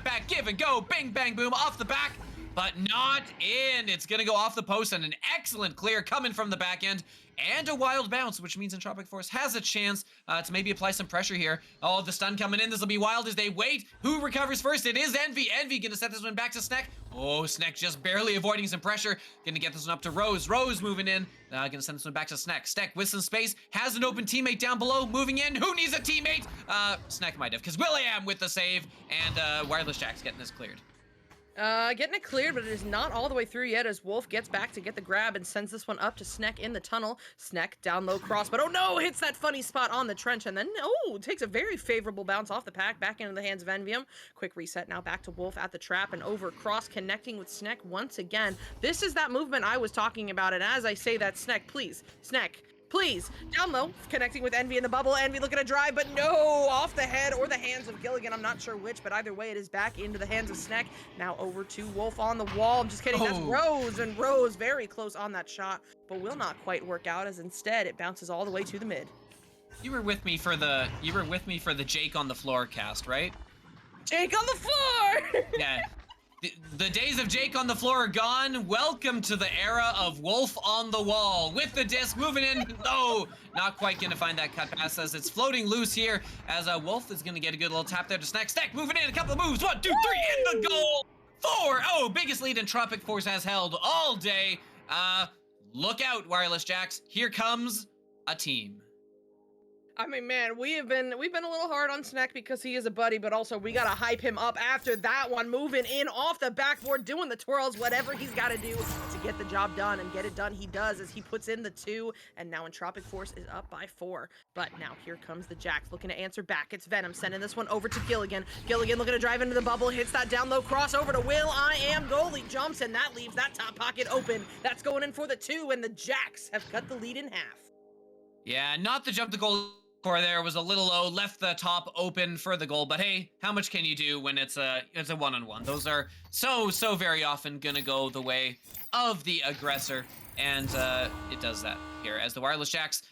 back, give and go, bing, bang, boom, off the back. But not in. It's going to go off the post, and an excellent clear coming from the back end. And a wild bounce, which means Entropic Force has a chance to maybe apply some pressure here. Oh, the stun coming in. This will be wild as they wait. Who recovers first? It is Envy. Envy going to set this one back to Snek. Oh, Snek just barely avoiding some pressure. Going to get this one up to Rose. Rose moving in. Going to send this one back to Snek. Snek with some space. Has an open teammate down below. Moving in. Who needs a teammate? Snek might have, because Will.i.am with the save. And Wireless Jack's getting this cleared. Getting it cleared, but it is not all the way through yet as Wolf gets back to get the grab and sends this one up to Snek in the tunnel. Snek down low cross, but oh no, hits that funny spot on the trench, and then, oh, takes a very favorable bounce off the pack, back into the hands of Envium. Quick reset now back to Wolf at the trap and over cross, connecting with Snek once again. This is that movement I was talking about, and as I say that, Snek, please, Snek, please, down low, connecting with Envy in the bubble. Envy looking to drive, but no, off the head or the hands of Gilligan. I'm not sure which, but either way, it is back into the hands of Snek. Now over to Wolf on the wall. I'm just kidding, that's Rose, and Rose very close on that shot, but will not quite work out, as instead it bounces all the way to the mid. You were with me for the Jake on the floor cast, right? Jake on the floor! Yeah. The days of Jake on the floor are gone. Welcome to the era of Wolf on the wall. With the disc moving in. No, not quite going to find that cut pass as it's floating loose here. As Wolf is going to get a good little tap there to Snek. Snek moving in. A couple of moves. 1, 2, 3. In the goal. 4. Oh, biggest lead Entropic Force has held all day. Look out, Wireless Jacks. Here comes a team. I mean, man, we've been a little hard on Snek because he is a buddy, but also we gotta hype him up after that one, moving in off the backboard, doing the twirls, whatever he's gotta do to get the job done, and get it done he does as he puts in the 2, and now Entropic Force is up by 4. But now here comes the Jacks looking to answer back. It's Venom sending this one over to Gilligan. Gilligan looking to drive into the bubble, hits that down low cross over to Will.i.am. Goalie jumps, and that leaves that top pocket open. That's going in for the 2, and the Jacks have cut the lead in half. Yeah, not the jump to goal. Core there was a little low, left the top open for the goal, but hey, how much can you do when it's a one-on-one? Those are so very often gonna go the way of the aggressor, and it does that here as the Wireless Jacks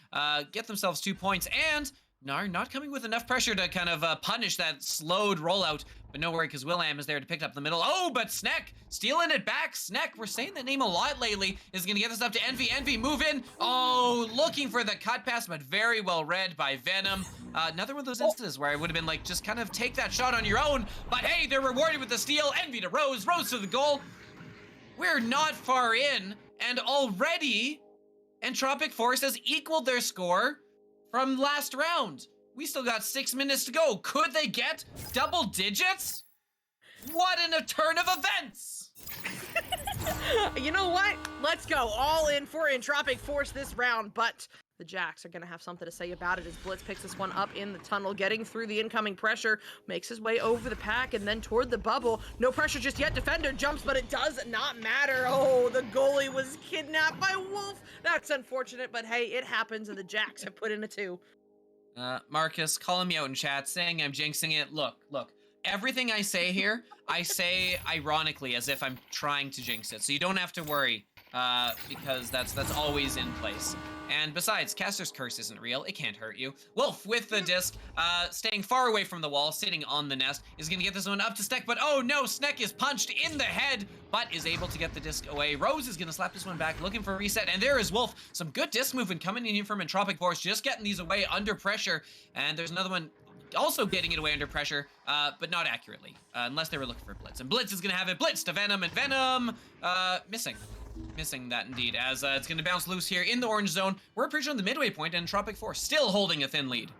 get themselves 2 points and are not coming with enough pressure to kind of punish that slowed rollout. But no worry, because Will.i.am is there to pick up the middle. Oh, but Snek stealing it back. Snek, we're saying that name a lot lately, is going to get this up to Envy. Envy, move in. Oh, looking for the cut pass, but very well read by Venom. Another one of those instances where I would have been like, just kind of take that shot on your own. But hey, they're rewarded with the steal. Envy to Rose, Rose to the goal. We're not far in, and already Entropic Force has equaled their score from last round. We still got 6 minutes to go. Could they get double digits? What a turn of events! You know what? Let's go all in for Entropic Force this round, but the Jacks are going to have something to say about it as Blitz picks this one up in the tunnel, getting through the incoming pressure, makes his way over the pack and then toward the bubble. No pressure just yet. Defender jumps, but it does not matter. Oh, the goalie was kidnapped by Wolf. That's unfortunate, but hey, it happens, and the Jacks have put in a 2. Marcus, calling me out in chat, saying I'm jinxing it. Look. Everything I say here, I say ironically as if I'm trying to jinx it. So you don't have to worry, because that's always in place. And besides, Caster's Curse isn't real. It can't hurt you. Wolf with the disc, staying far away from the wall, sitting on the nest, is going to get this one up to Snek, but oh no, Snek is punched in the head, but is able to get the disc away. Rose is going to slap this one back, looking for a reset, and there is Wolf. Some good disc movement coming in here from Entropic Force, just getting these away under pressure, and there's another one also getting it away under pressure, but not accurately, unless they were looking for Blitz. And Blitz is going to have it. Blitz to Venom, and Venom, missing that indeed, as it's going to bounce loose here in the orange zone. We're pretty much on the midway point, and Entropic Force still holding a thin lead.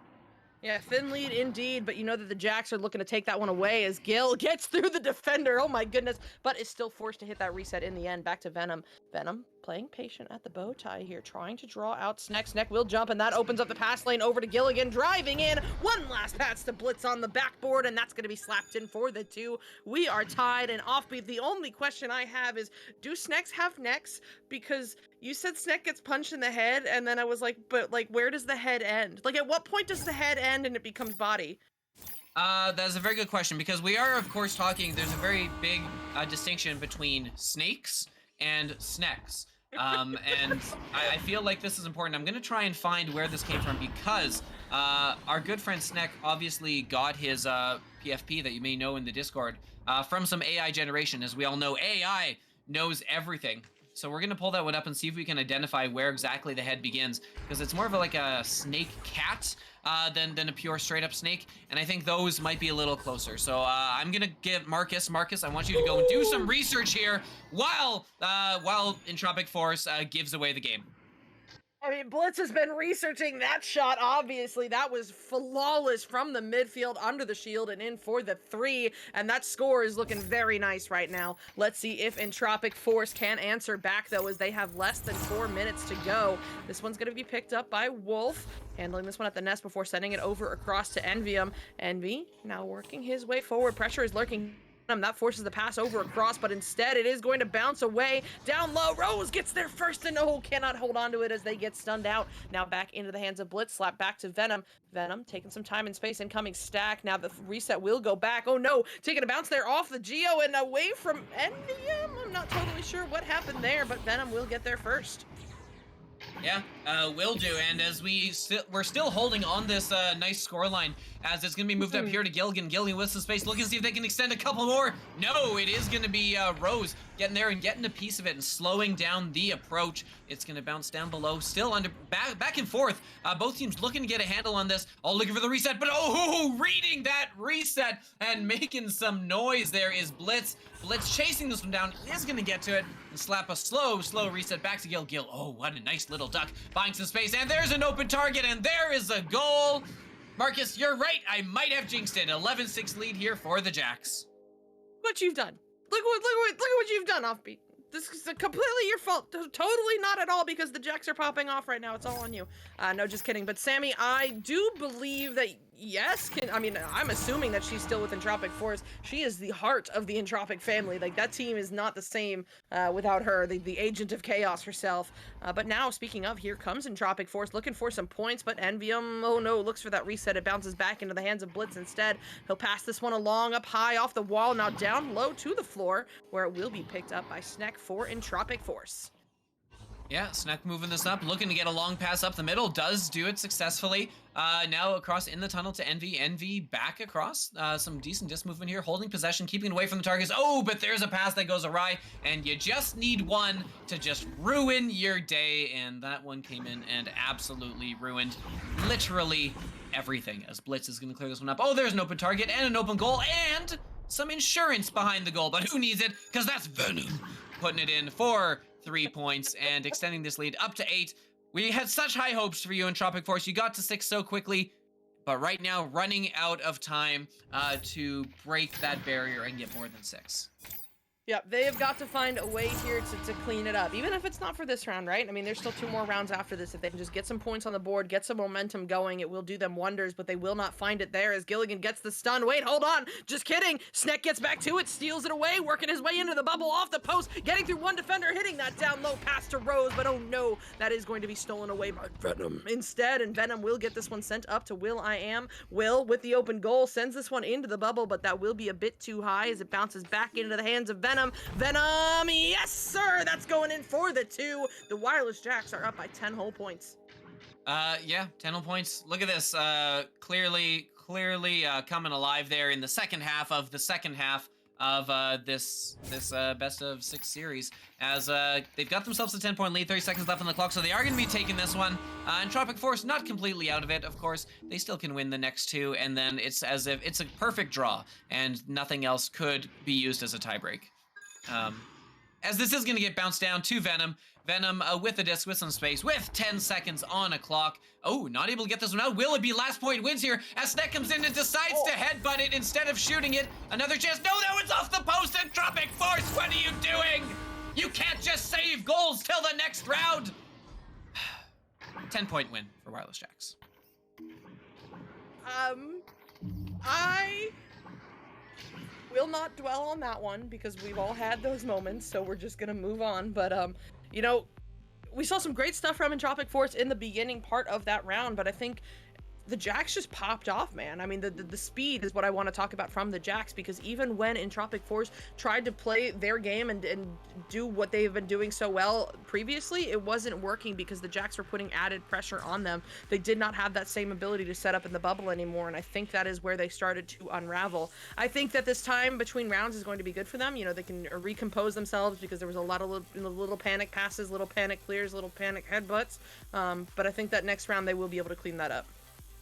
Yeah, thin lead indeed, but you know that the Jacks are looking to take that one away as Gil gets through the defender. Oh my goodness, but is still forced to hit that reset in the end. Back to Venom. Venom playing patient at the bow tie here, trying to draw out Sneck. Sneck will jump, and that opens up the pass lane over to Gilligan, driving in. One last pass to Blitz on the backboard, and that's going to be slapped in for the two. We are tied and offbeat. The only question I have is, do Snecks have necks? Because you said Sneck gets punched in the head, and then I was like, but like, where does the head end? Like, at what point does the head end and it becomes body? That's a very good question because we are, of course, talking. There's a very big distinction between snakes and snacks. And I feel like this is important. I'm going to try and find where this came from because our good friend Sneck obviously got his PFP that you may know in the Discord from some AI generation. As we all know, AI knows everything. So we're going to pull that one up and see if we can identify where exactly the head begins because it's more of like a snake cat than a pure straight up snake. And I think those might be a little closer. So I'm going to give Marcus, I want you to go and do some research here while Entropic Force gives away the game. I mean, Blitz has been researching that shot, obviously. That was flawless from the midfield under the shield and in for the three. And that score is looking very nice right now. Let's see if Entropic Force can answer back, though, as they have less than 4 minutes to go. This one's going to be picked up by Wolf, handling this one at the nest before sending it over across to Envium. Envy now working his way forward. Pressure is lurking. That forces the pass over across, but instead it is going to bounce away down low. Rose gets there first and no, cannot hold on to it as they get stunned out. Now back into the hands of Blitz, slap back to Venom. Venom taking some time and space, incoming stack. Now the reset will go back. Oh no, taking a bounce there off the Geo and away from Envium. I'm not totally sure what happened there, but Venom will get there first. Yeah, will do. And as we're still holding on this nice scoreline, as it's going to be moved up here to Gilligan. Gilligan with some space, looking to see if they can extend a couple more. No, it is going to be Rose getting there and getting a piece of it and slowing down the approach. It's going to bounce down below, still under back and forth. Both teams looking to get a handle on this, all looking for the reset, but reading that reset and making some noise there is Blitz. Blitz chasing this one down, is going to get to it and slap a slow reset back to Gil. Gil, oh, what a nice little duck, buying some space, and there's an open target, and there is a goal. Marcus, you're right, I might have jinxed it. 11-6 lead here for the Jacks. What you've done. Look at what you've done, Offbeat. This is completely your fault. Totally not at all, because the Jacks are popping off right now. It's all on you. No, just kidding. But Sammy, I do believe that, yes, I'm assuming that she's still with Entropic Force. She is the heart of the Entropic family. Like, that team is not the same without her, the agent of chaos herself. But now, speaking of, here comes Entropic Force, looking for some points, but Envium, oh no, looks for that reset. It bounces back into the hands of Blitz instead. He'll pass this one along, up high off the wall, now down low to the floor, where it will be picked up by Sneck for Entropic Force. Yeah, Sneck moving this up, looking to get a long pass up the middle, does do it successfully. Now across in the tunnel to Envy. Envy back across. Some decent disc movement here, holding possession, keeping away from the targets. Oh, but there's a pass that goes awry, and you just need one to just ruin your day, and that one came in and absolutely ruined literally everything, as Blitz is going to clear this one up. Oh, there's an open target and an open goal, and some insurance behind the goal, but who needs it? Because that's Venom putting it in for 3 points and extending this lead up to 8. We had such high hopes for you, Entropic Force. You got to 6 so quickly, but right now running out of time to break that barrier and get more than 6. Yep, they have got to find a way here to clean it up, even if it's not for this round, right? I mean, there's still 2 more rounds after this. If they can just get some points on the board, get some momentum going, it will do them wonders, but they will not find it there as Gilligan gets the stun. Wait, hold on, just kidding. Sneck gets back to it, steals it away, working his way into the bubble off the post, getting through one defender, hitting that down low pass to Rose, but oh no, that is going to be stolen away by Venom instead, and Venom will get this one sent up to Will I Am. Will, with the open goal, sends this one into the bubble, but that will be a bit too high as it bounces back into the hands of Venom. Venom, yes sir, that's going in for the 2. The Wireless Jacks are up by 10 whole points. Yeah, 10 whole points. Look at this, clearly coming alive there in the second half of this best of 6 series, as they've got themselves a 10-point lead, 30 seconds left on the clock, so they are going to be taking this one. Entropic Force not completely out of it, of course. They still can win the next 2, and then it's as if it's a perfect draw, and nothing else could be used as a tiebreak. as this is going to get bounced down to Venom. Venom with the disc, with some space, with 10 seconds on a clock. Oh, not able to get this one out. Will it be last point wins here as Snek comes in and decides to headbutt it instead of shooting it? Another chance. No, that one's off the post. Entropic Force, what are you doing? You can't just save goals till the next round. 10-point win for Wireless Jacks. I will not dwell on that one because we've all had those moments, so we're just gonna move on. But you know, we saw some great stuff from Entropic Force in the beginning part of that round, but I think the Jacks just popped off, man. I mean, the speed is what I want to talk about from the Jacks, because even when Entropic Force tried to play their game and do what they've been doing so well previously, it wasn't working because the Jacks were putting added pressure on them. They did not have that same ability to set up in the bubble anymore, and I think that is where they started to unravel. I think that this time between rounds is going to be good for them. You know, they can recompose themselves because there was a lot of little panic passes, little panic clears, little panic headbutts, but I think that next round they will be able to clean that up.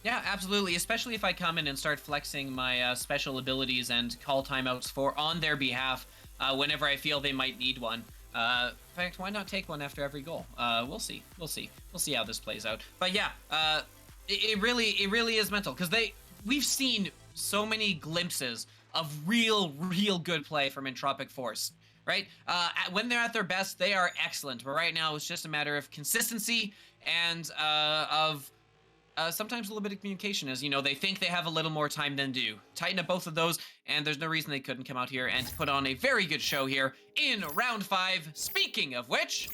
Yeah, absolutely. Especially if I come in and start flexing my special abilities and call timeouts on their behalf whenever I feel they might need one. In fact, why not take one after every goal? We'll see. We'll see how this plays out. But yeah, it really is mental because we've seen so many glimpses of real good play from Entropic Force. Right? When they're at their best, they are excellent. But right now, it's just a matter of consistency and of sometimes a little bit of communication, as you know, they think they have a little more time than do. Tighten up both of those, and there's no reason they couldn't come out here and put on a very good show here in round 5. Speaking of which,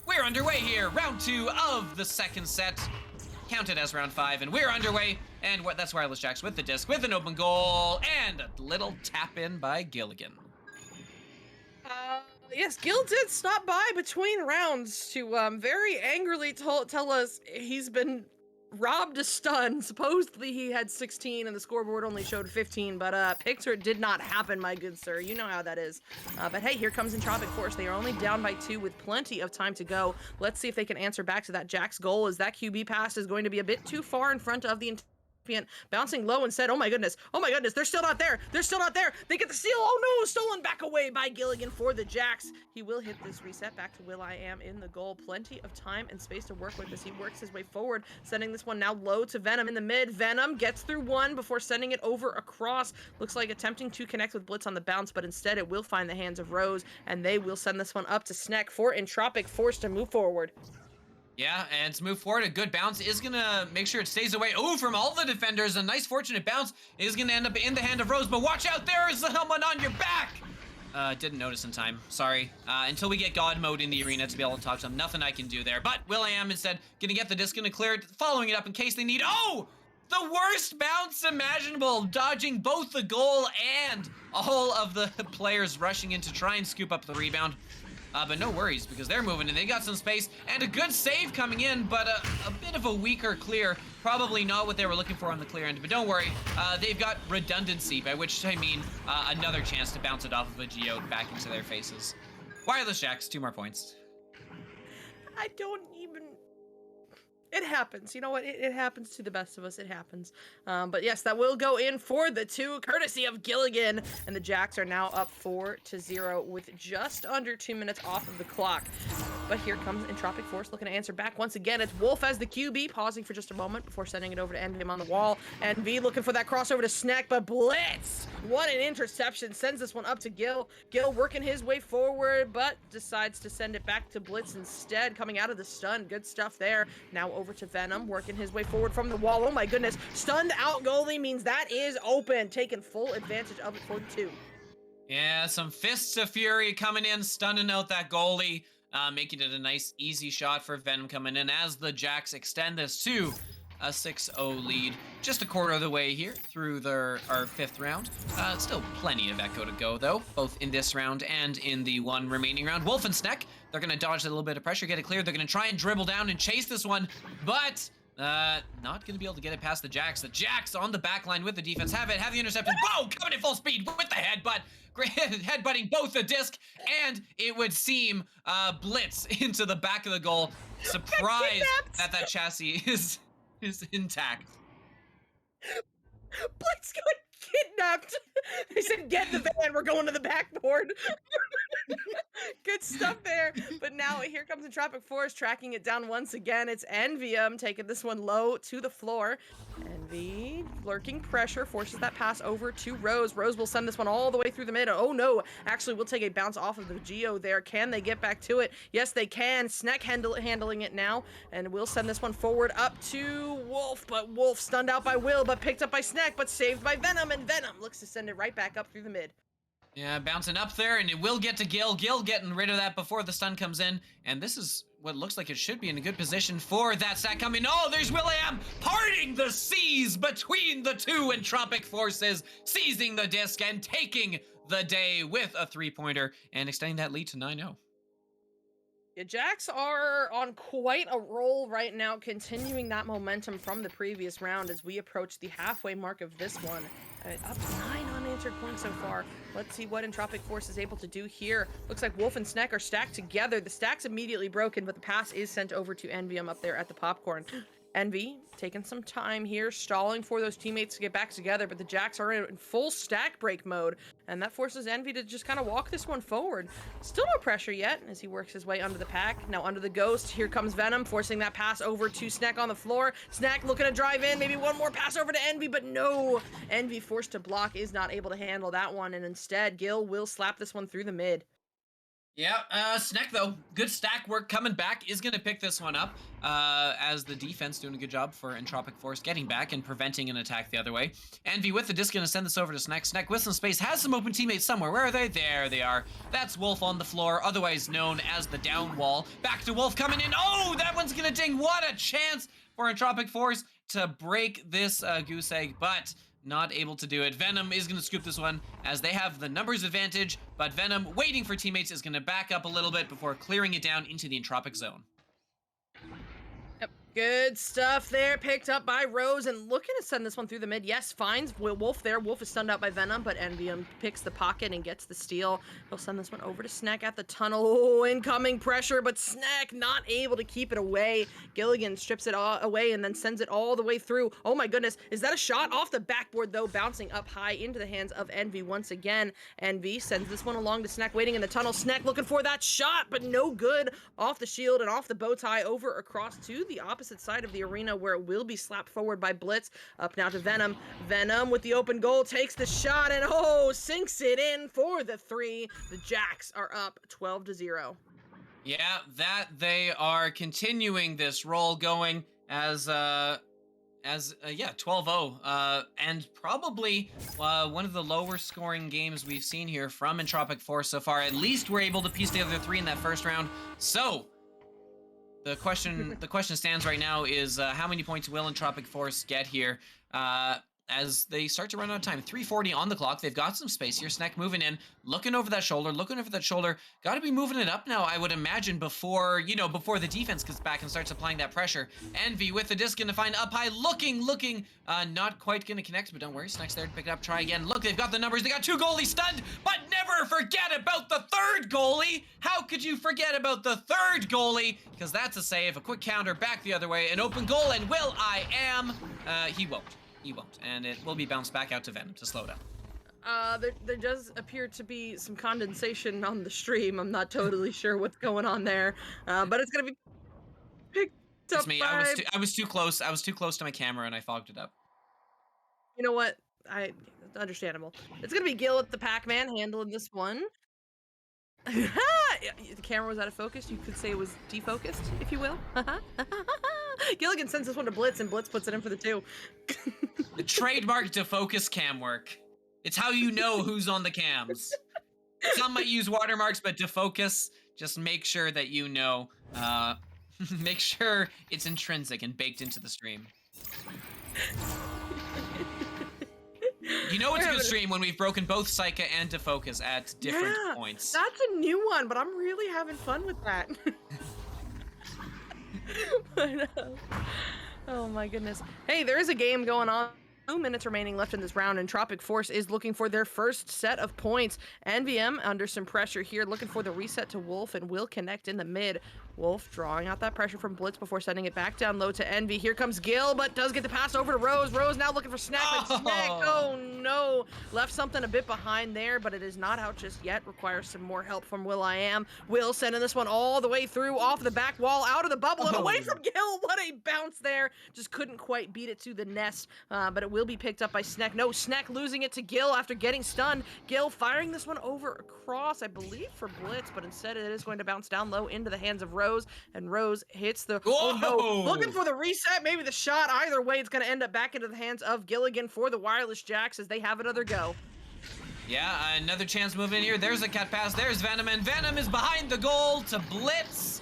we're underway here. Round 2 of the second set. Counted as round 5, and we're underway. And that's Wireless Jacks with the disc, with an open goal, and a little tap in by Gilligan. Yes, Gil did stop by between rounds to very angrily tell us he's been robbed a stun. Supposedly he had 16 and the scoreboard only showed 15, but picture did not happen, my good sir. You know how that is. But hey, here comes Entropic Force. They are only down by 2 with plenty of time to go. Let's see if they can answer back to that Jack's goal, as that QB pass is going to be a bit too far in front of the bouncing low and said, oh my goodness, they're still not there, they get the steal, oh no, stolen back away by Gilligan for the Jacks. He will hit this reset back to will.i.am in the goal. Plenty of time and space to work with as he works his way forward, sending this one now low to Venom in the mid. Venom gets through one before sending it over across. Looks like attempting to connect with Blitz on the bounce, but instead it will find the hands of Rose, and they will send this one up to Snek for Entropic Force to move forward. Yeah, and to move forward, a good bounce is going to make sure it stays away from all the defenders. A nice fortunate bounce is going to end up in the hand of Rose, but watch out, there is someone on your back! Didn't notice in time, sorry. Until we get God mode in the arena to be able to talk to them, nothing I can do there. But will.i.am instead going to get the disc, going to clear it, following it up in case they need, the worst bounce imaginable, dodging both the goal and all of the players rushing in to try and scoop up the rebound. But no worries, because they're moving and they got some space and a good save coming in, but a bit of a weaker clear. Probably not what they were looking for on the clear end, but don't worry. They've got redundancy, by which I mean another chance to bounce it off of a geode back into their faces. Wireless Jacks, 2 more points. I don't even... It happens. You know what? It happens to the best of us. It happens. But yes, that will go in for the 2, courtesy of Gilligan. And the Jacks are now up 4-0 with just under 2 minutes off of the clock. But here comes Entropic Force looking to answer back once again. It's Wolf as the QB, pausing for just a moment before sending it over to Envy on the wall. Envy looking for that crossover to Snek, but Blitz! What an interception. Sends this one up to Gil. Gil working his way forward, but decides to send it back to Blitz instead, coming out of the stun. Good stuff there. Now over to Venom, working his way forward from the wall. Oh my goodness. Stunned out goalie means that is open. Taking full advantage of it for the 2. Yeah, some Fists of Fury coming in, stunning out that goalie. Making it a nice, easy shot for Venom coming in as the Jacks extend this to a 6-0 lead. Just a quarter of the way here through our 5th round. Still plenty of echo to go, though, both in this round and in the 1 remaining round. Wolf and Snek, they're going to dodge a little bit of pressure, get it cleared. They're going to try and dribble down and chase this one, but not going to be able to get it past the Jacks. The Jacks on the back line with the defense have the interception. Boom! Coming in full speed with the headbutt. Headbutting both the disc and, it would seem, Blitz into the back of the goal. Surprised that chassis is intact. Blitz got kidnapped. They said, get the van, we're going to the backboard. Good stuff there. But now here comes Entropic Force tracking it down once again. It's Envium taking this one low to the floor. Envy lurking pressure forces that pass over to Rose. Rose will send this one all the way through the mid. Oh no, actually we'll take a bounce off of the Geo there. Can they get back to it? Yes, they can. Sneck handling it now, and we'll send this one forward up to Wolf, but Wolf stunned out by Will, but picked up by Sneck, but saved by Venom, and Venom looks to send it right back up through the mid. Yeah, bouncing up there, and it will get to Gil. Gil getting rid of that before the stun comes in, and this is what looks like it should be in a good position for that stack coming. Oh, there's William parting the seas between the two Entropic forces, seizing the disc and taking the day with a three-pointer and extending that lead to 9-0. Yeah, Jacks are on quite a roll right now, continuing that momentum from the previous round as we approach the halfway mark of this one. Up to 9 unanswered points so far. Let's see what Entropic Force is able to do here. Looks like Wolf and Sneck are stacked together. The stack's immediately broken, but the pass is sent over to Envium up there at the popcorn. Envy taking some time here, stalling for those teammates to get back together, but the Jacks are in full stack break mode, and that forces Envy to just kind of walk this one forward. Still no pressure yet as he works his way under the pack. Now under the Ghost, here comes Venom, forcing that pass over to Sneck on the floor. Sneck looking to drive in, maybe one more pass over to Envy, but no! Envy forced to block, is not able to handle that one, and instead, Gil will slap this one through the mid. Yeah, Sneck though, good stack work coming back, is going to pick this one up as the defense doing a good job for Entropic Force getting back and preventing an attack the other way. Envy with the disc going to send this over to Sneck. Sneck with some space, has some open teammates somewhere. Where are they? There they are. That's Wolf on the floor, otherwise known as the down wall. Back to Wolf coming in. Oh, that one's going to ding. What a chance for Entropic Force to break this goose egg, but not able to do it. Venom is going to scoop this one as they have the numbers advantage, but Venom, waiting for teammates, is going to back up a little bit before clearing it down into the Entropic zone. Yep. Good stuff there, picked up by Rose, and looking to send this one through the mid. Yes, finds Wolf there. Wolf is stunned out by Venom, but Envium picks the pocket and gets the steal. He'll send this one over to Sneck at the tunnel. Oh, incoming pressure, but Sneck not able to keep it away. Gilligan strips it all away and then sends it all the way through. Oh my goodness, is that a shot? Off the backboard though, bouncing up high into the hands of Envy once again. Envy sends this one along to Sneck, waiting in the tunnel. Sneck looking for that shot, but no good. Off the shield and off the bow tie, over across to the opposite side of the arena where it will be slapped forward by Blitz. Up now to Venom. Venom with the open goal takes the shot and sinks it in for the 3. The Jacks are up 12-0. Yeah, that they are continuing this roll going as 12-0, and probably one of the lower scoring games we've seen here from Entropic Force so far. At least we're able to piece together 3 in that first round. So the question stands right now is how many points will Entropic Force get here as they start to run out of time. 3:40 on the clock. They've got some space here. Sneck moving in, looking over that shoulder. Got to be moving it up now, I would imagine, before the defense gets back and starts applying that pressure. Envy with the disc gonna find up high, looking, not quite gonna connect, but don't worry, Sneck's there to pick it up, try again. Look, they've got the numbers. They got 2 goalies stunned, but never forget about the 3rd goalie. How could you forget about the 3rd goalie? Because that's a save, a quick counter back the other way, an open goal, and he won't, and it will be bounced back out to Venom to slow down. There does appear to be some condensation on the stream. I'm not totally sure what's going on there, but it's gonna be picked up. It's me. I was too close. I was too close to my camera, and I fogged it up. You know what? Understandable. It's gonna be Gil at the Pac-Man handling this one. The camera was out of focus. You could say it was defocused, if you will. Gilligan sends this one to Blitz, and Blitz puts it in for the 2. The trademark defocus cam work. It's how you know who's on the cams. Some might use watermarks, but defocus, just make sure that you know. Make sure it's intrinsic and baked into the stream. You know it's a good stream when we've broken both Psycha and defocus at different points. That's a new one, but I'm really having fun with that. Oh my goodness. Hey, there is a game going on 2 minutes remaining left in this round, and Tropic Force is looking for their first set of points. NVM under some pressure here, looking for the reset to Wolf, and will connect in the mid. Wolf drawing out that pressure from Blitz before sending it back down low to Envy. Here comes Gil, but does get the pass over to Rose. Rose now looking for Snack, but Snack, oh no, left something a bit behind there, but it is not out just yet. Requires some more help from will.i.am. Will sending this one all the way through, off the back wall, out of the bubble, and away from Gil. What a bounce there. Just couldn't quite beat it to the nest, but it will be picked up by Snack. No, Snack losing it to Gil after getting stunned. Gil firing this one over across, I believe, for Blitz, but instead it is going to bounce down low into the hands of Rose, and Rose hits the, oh no, looking for the reset, maybe the shot. Either way, it's going to end up back into the hands of Gilligan for the Wireless Jacks as they have another go. Yeah, another chance moving in here. There's a cat pass. There's Venom, and Venom is behind the goal to Blitz.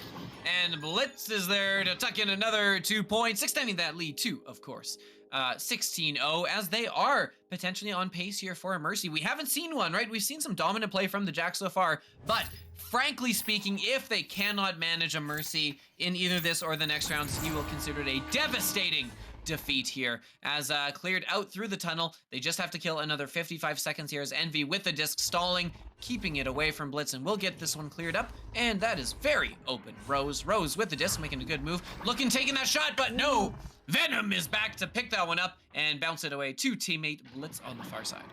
And Blitz is there to tuck in another 2 points, extending that lead to, of course, 16-0, as they are potentially on pace here for a Mercy. We haven't seen one, right? We've seen some dominant play from the Jacks so far, but frankly speaking, if they cannot manage a Mercy in either this or the next rounds, you will consider it a devastating defeat here. As cleared out through the tunnel, they just have to kill another 55 seconds here as Envy with the disc stalling, keeping it away from Blitz, and we'll get this one cleared up, and that is very open. Rose with the disc, making a good move, taking that shot, but no! Venom is back to pick that one up and bounce it away to teammate Blitz on the far side.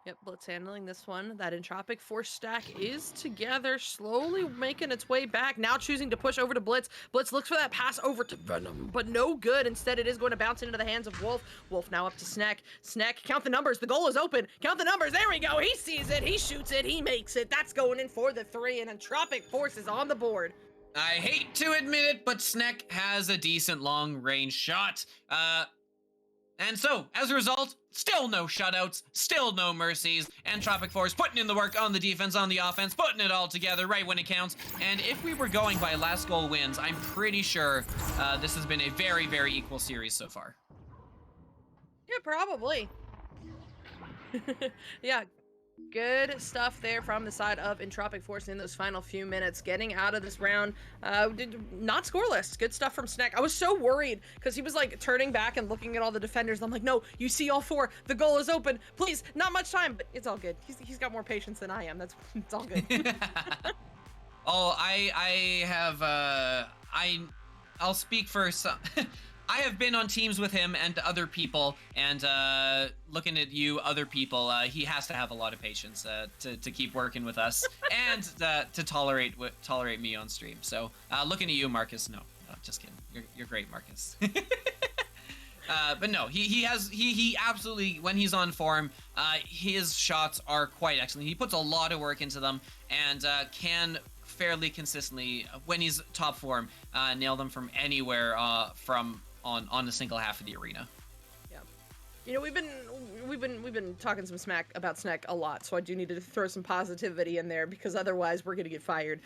Yep, Blitz handling this one. That Entropic Force stack is together, slowly making its way back. Now choosing to push over to Blitz. Blitz looks for that pass over to Venom, but no good. Instead, it is going to bounce into the hands of Wolf. Wolf now up to Snack. Snack, count the numbers. The goal is open. Count the numbers. There we go. He sees it. He shoots it. He makes it. That's going in for the 3, and Entropic Force is on the board. I hate to admit it, but Snack has a decent long-range shot. And so, as a result, still no shutouts, still no mercies, and Entropic Force putting in the work on the defense, on the offense, putting it all together right when it counts. And if we were going by last goal wins, I'm pretty sure this has been a very, very equal series so far. Yeah, probably. Yeah. Good stuff there from the side of Entropic Force in those final few minutes, getting out of this round, not scoreless. Good stuff from Snack. I was so worried because he was like turning back and looking at all the defenders. I'm like, no, you see all 4. The goal is open. Please, not much time, but it's all good. He's got more patience than I am. It's all good. Oh, I have, I'll speak for some. I have been on teams with him and other people, and looking at you, other people, he has to have a lot of patience to keep working with us and to tolerate me on stream. So looking at you, Marcus. No, just kidding. You're great, Marcus. But no, he absolutely, when he's on form, his shots are quite excellent. He puts a lot of work into them and can fairly consistently, when he's top form, nail them from anywhere on the single half of the arena. Yeah, you know, we've been talking some smack about Snack a lot, so I do need to throw some positivity in there because otherwise we're gonna get fired.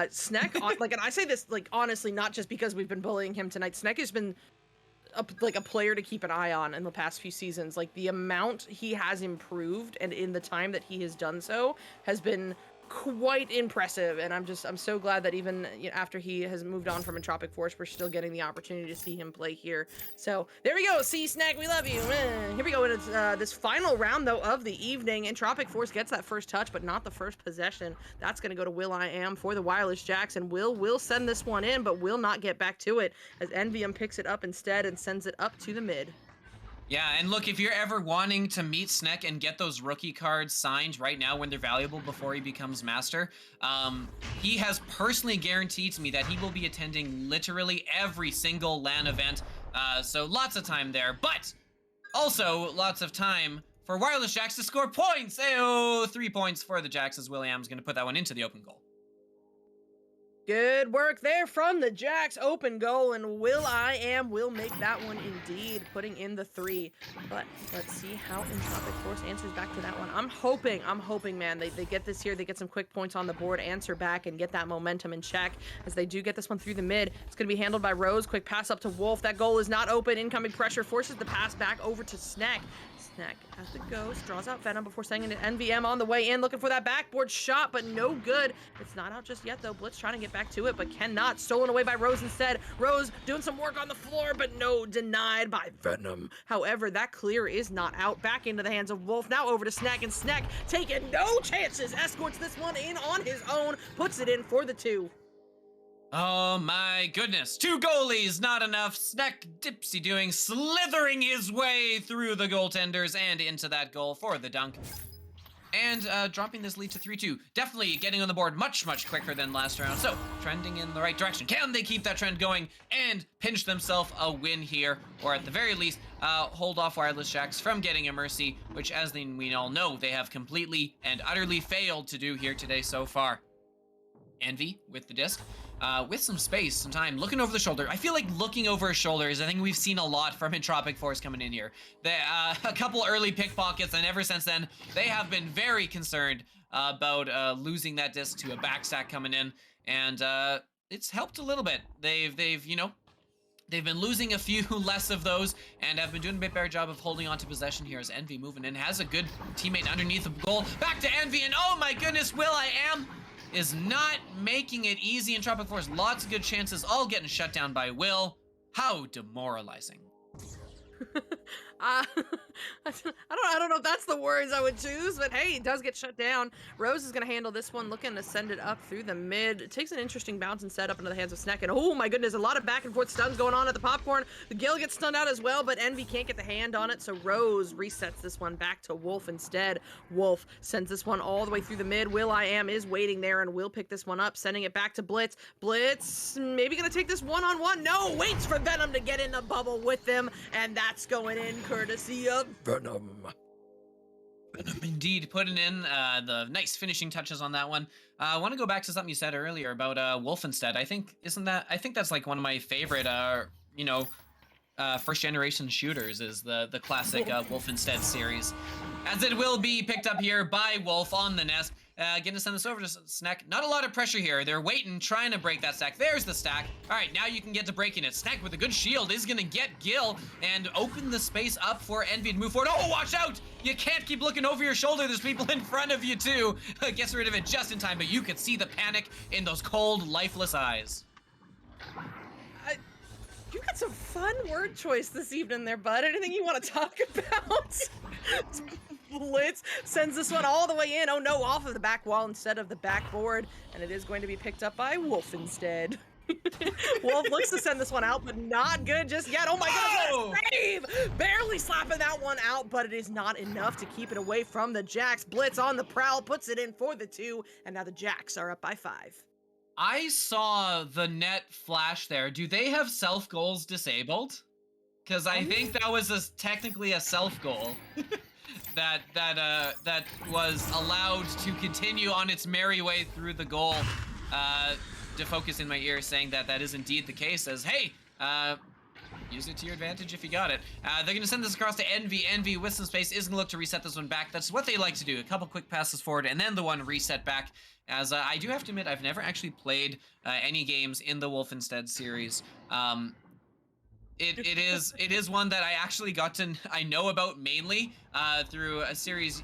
Snack, like, and I say this like honestly, not just because we've been bullying him tonight. Snack has been a player to keep an eye on in the past few seasons. Like, the amount he has improved and in the time that he has done so has been quite impressive, and I'm so glad that even after he has moved on from Entropic Force, we're still getting the opportunity to see him play here. So there we go. See, Snack, we love you. Here we go. And it's this final round though of the evening. Entropic Force gets that first touch, but not the first possession. That's gonna go to will.i.am for the Wireless Jacks, and will send this one in, but will not get back to it as NVM picks it up instead and sends it up to the mid. Yeah, and look, if you're ever wanting to meet Snek and get those rookie cards signed right now when they're valuable before he becomes master, he has personally guaranteed to me that he will be attending literally every single LAN event, so lots of time there, but also lots of time for Wireless Jacks to score points. Ayo, 3 points for the Jacks as William's going to put that one into the open goal. Good work there from the Jacks. Open goal, and will.i.am will make that one indeed, putting in the 3. But let's see how Entropic Force answers back to that one. I'm hoping, man, they get this here. They get some quick points on the board, answer back, and get that momentum in check as they do get this one through the mid. It's going to be handled by Rose. Quick pass up to Wolf. That goal is not open. Incoming pressure forces the pass back over to Snack. Snack at the ghost, draws out Venom before sending an NVM on the way in, looking for that backboard shot, but no good. It's not out just yet, though. Blitz trying to get back to it, but cannot. Stolen away by Rose instead. Rose doing some work on the floor, but no, denied by Venom. However, that clear is not out. Back into the hands of Wolf. Now over to Snack, and Snack taking no chances. Escorts this one in on his own, puts it in for the 2. Oh my goodness. 2 goalies, not enough. Snack Dipsy doing, slithering his way through the goaltenders and into that goal for the dunk. And dropping this lead to 3-2. Definitely getting on the board much, much quicker than last round. So, trending in the right direction. Can they keep that trend going and pinch themselves a win here? Or at the very least, hold off Wireless Jacks from getting a mercy, which as we all know, they have completely and utterly failed to do here today so far. Envy with the disc. With some space, some time, looking over the shoulder. I feel like looking over his shoulder is a thing we've seen a lot from Entropic Force coming in here. A couple early pickpockets, and ever since then, they have been very concerned about losing that disc to a backstack coming in, and it's helped a little bit. They've been losing a few less of those and have been doing a bit better job of holding on to possession here as Envy moving in. Has a good teammate underneath the goal. Back to Envy, and oh my goodness, Will.i.am is not making it easy. Entropic Force, lots of good chances, all getting shut down by Will. How demoralizing. I don't know if that's the words I would choose, but hey, it does get shut down. Rose is gonna handle this one, looking to send it up through the mid. It takes an interesting bounce and set up into the hands of Snack, and oh my goodness, a lot of back and forth stuns going on at the popcorn. The Gil gets stunned out as well, but Envy can't get the hand on it, so Rose resets this one back to Wolf instead. Wolf sends this one all the way through the mid. Will.i.am is waiting there and will pick this one up, sending it back to Blitz. Blitz maybe gonna take this one-on-one. No, waits for Venom to get in the bubble with them, and that's going in courtesy of Venom. Venom indeed, putting in the nice finishing touches on that one. I want to go back to something you said earlier about Wolf instead. I think that's like one of my favorite first generation shooters is the classic Wolfenstead series, as it will be picked up here by Wolf on the nest. Getting to send this over to Snack. Not a lot of pressure here. They're waiting, trying to break that stack. There's the stack. All right, now you can get to breaking it. Snack with a good shield is gonna get Gil and open the space up for Envy to move forward. Oh, watch out! You can't keep looking over your shoulder. There's people in front of you too. Gets rid of it just in time, but you could see the panic in those cold, lifeless eyes. You got some fun word choice this evening there, bud. Anything you want to talk about? Blitz sends this one all the way in. Oh no, off of the back wall instead of the backboard, and it is going to be picked up by Wolf instead. Wolf looks to send this one out, but not good just yet. Oh my goodness, save! Barely slapping that one out, but it is not enough to keep it away from the Jacks. Blitz on the prowl, puts it in for the 2, and now the Jacks are up by 5. I saw the net flash there. Do they have self goals disabled? Because I think that was technically a self goal. that was allowed to continue on its merry way through the goal. To focus in my ear, saying that is indeed the case. As hey, use it to your advantage if you got it. They're gonna send this across to Envy. Envy with some space is gonna look to reset this one back. That's what they like to do. A couple quick passes forward and then the one reset back. As I do have to admit, I've never actually played any games in the Wolfenstead series. It is one that I actually I know about mainly through a series.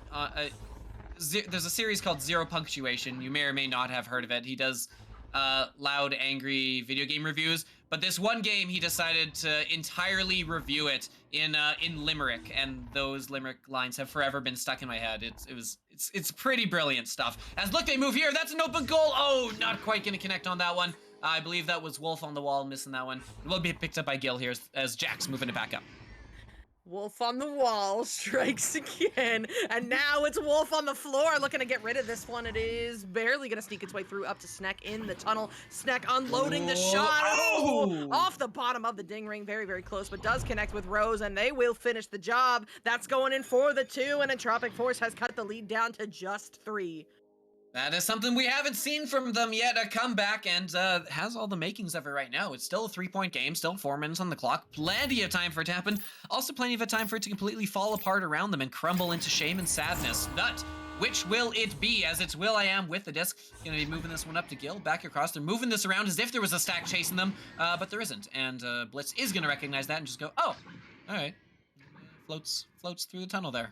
There's a series called Zero Punctuation. You may or may not have heard of it. He does loud, angry video game reviews. But this one game, he decided to entirely review it in Limerick, and those Limerick lines have forever been stuck in my head. It's pretty brilliant stuff. As look, they move here. That's an open goal. Oh, not quite gonna connect on that one. I believe that was Wolf on the wall missing that one. It will be picked up by Gil here as Jack's moving it back up. Wolf on the wall strikes again, and now it's Wolf on the floor looking to get rid of this one. It is barely gonna sneak its way through up to Snack in the tunnel. Snack unloading the shot. Oh! Off the bottom of the ding ring, very, very close, but does connect with Rose, and they will finish the job. That's going in for the 2, and Entropic Force has cut the lead down to just 3. That is something we haven't seen from them yet, a comeback, and has all the makings of it right now. It's still a 3-point game, still 4 minutes on the clock, plenty of time for it to happen, also plenty of time for it to completely fall apart around them and crumble into shame and sadness. But which will it be, as it's Will.i.am with the disc? Gonna be moving this one up to Gil, back across. They're moving this around as if there was a stack chasing them, but there isn't, and Blitz is gonna recognize that and just go, oh, all right. floats through the tunnel there.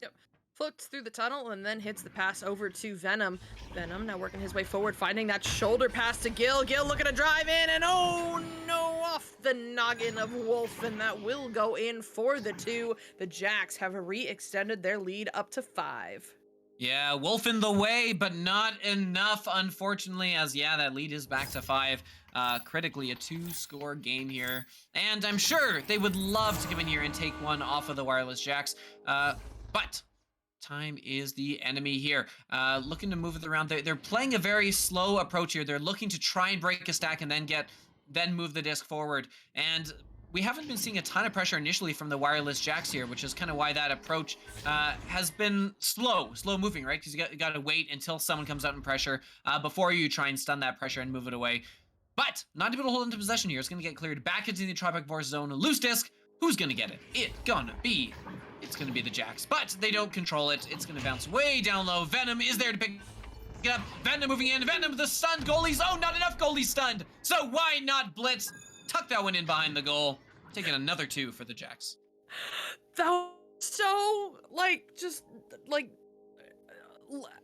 Yep. Floats through the tunnel and then hits the pass over to Venom. Venom now working his way forward, finding that shoulder pass to Gil. Gil looking to drive in, and oh no, off the noggin of Wolf, and that will go in for the 2. The Jacks have re-extended their lead up to 5. Yeah, Wolf in the way, but not enough, unfortunately, as yeah, that lead is back to 5. Critically, a 2-score game here. And I'm sure they would love to come in here and take one off of the Wireless Jacks. But time is the enemy here. Looking to move it around. They're playing a very slow approach here. They're looking to try and break a stack and then move the disc forward. And we haven't been seeing a ton of pressure initially from the Wireless Jacks here, which is kind of why that approach has been slow moving, right? Because you got to wait until someone comes out in pressure before you try and stun that pressure and move it away. But not able to hold into possession here. It's going to get cleared back into the Entropic Force zone. Loose disc. Who's going to get it? It's going to be the Jacks, but they don't control it. It's going to bounce way down low. Venom is there to pick it up. Venom moving in. Venom, the stunned goalies. Oh, not enough goalies stunned. So why not blitz? Tuck that one in behind the goal. Taking another 2 for the Jacks. That was so,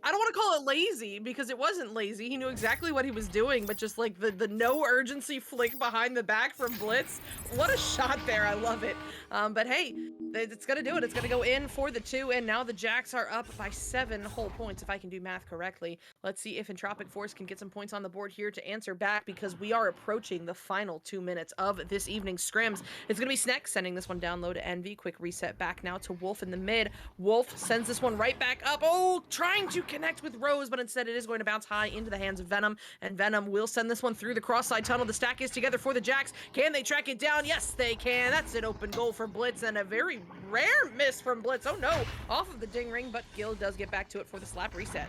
I don't want to call it lazy, because it wasn't lazy. He knew exactly what he was doing, but just like the no urgency flick behind the back from Blitz. What a shot there. I love it. But hey, it's going to do it. It's going to go in for the 2, and now the Jacks are up by 7 whole points, if I can do math correctly. Let's see if Entropic Force can get some points on the board here to answer back, because we are approaching the final 2 minutes of this evening's scrims. It's going to be Sneck sending this one down low to Envy. Quick reset back now to Wolf in the mid. Wolf sends this one right back up. Oh, trying to connect with Rose, but instead it is going to bounce high into the hands of Venom, and Venom will send this one through the cross-side tunnel. The stack is together for the Jacks. Can they track it down? Yes, they can. That's an open goal for Blitz, and a very rare miss from Blitz. Oh no, off of the ding ring, but Gil does get back to it for the slap reset.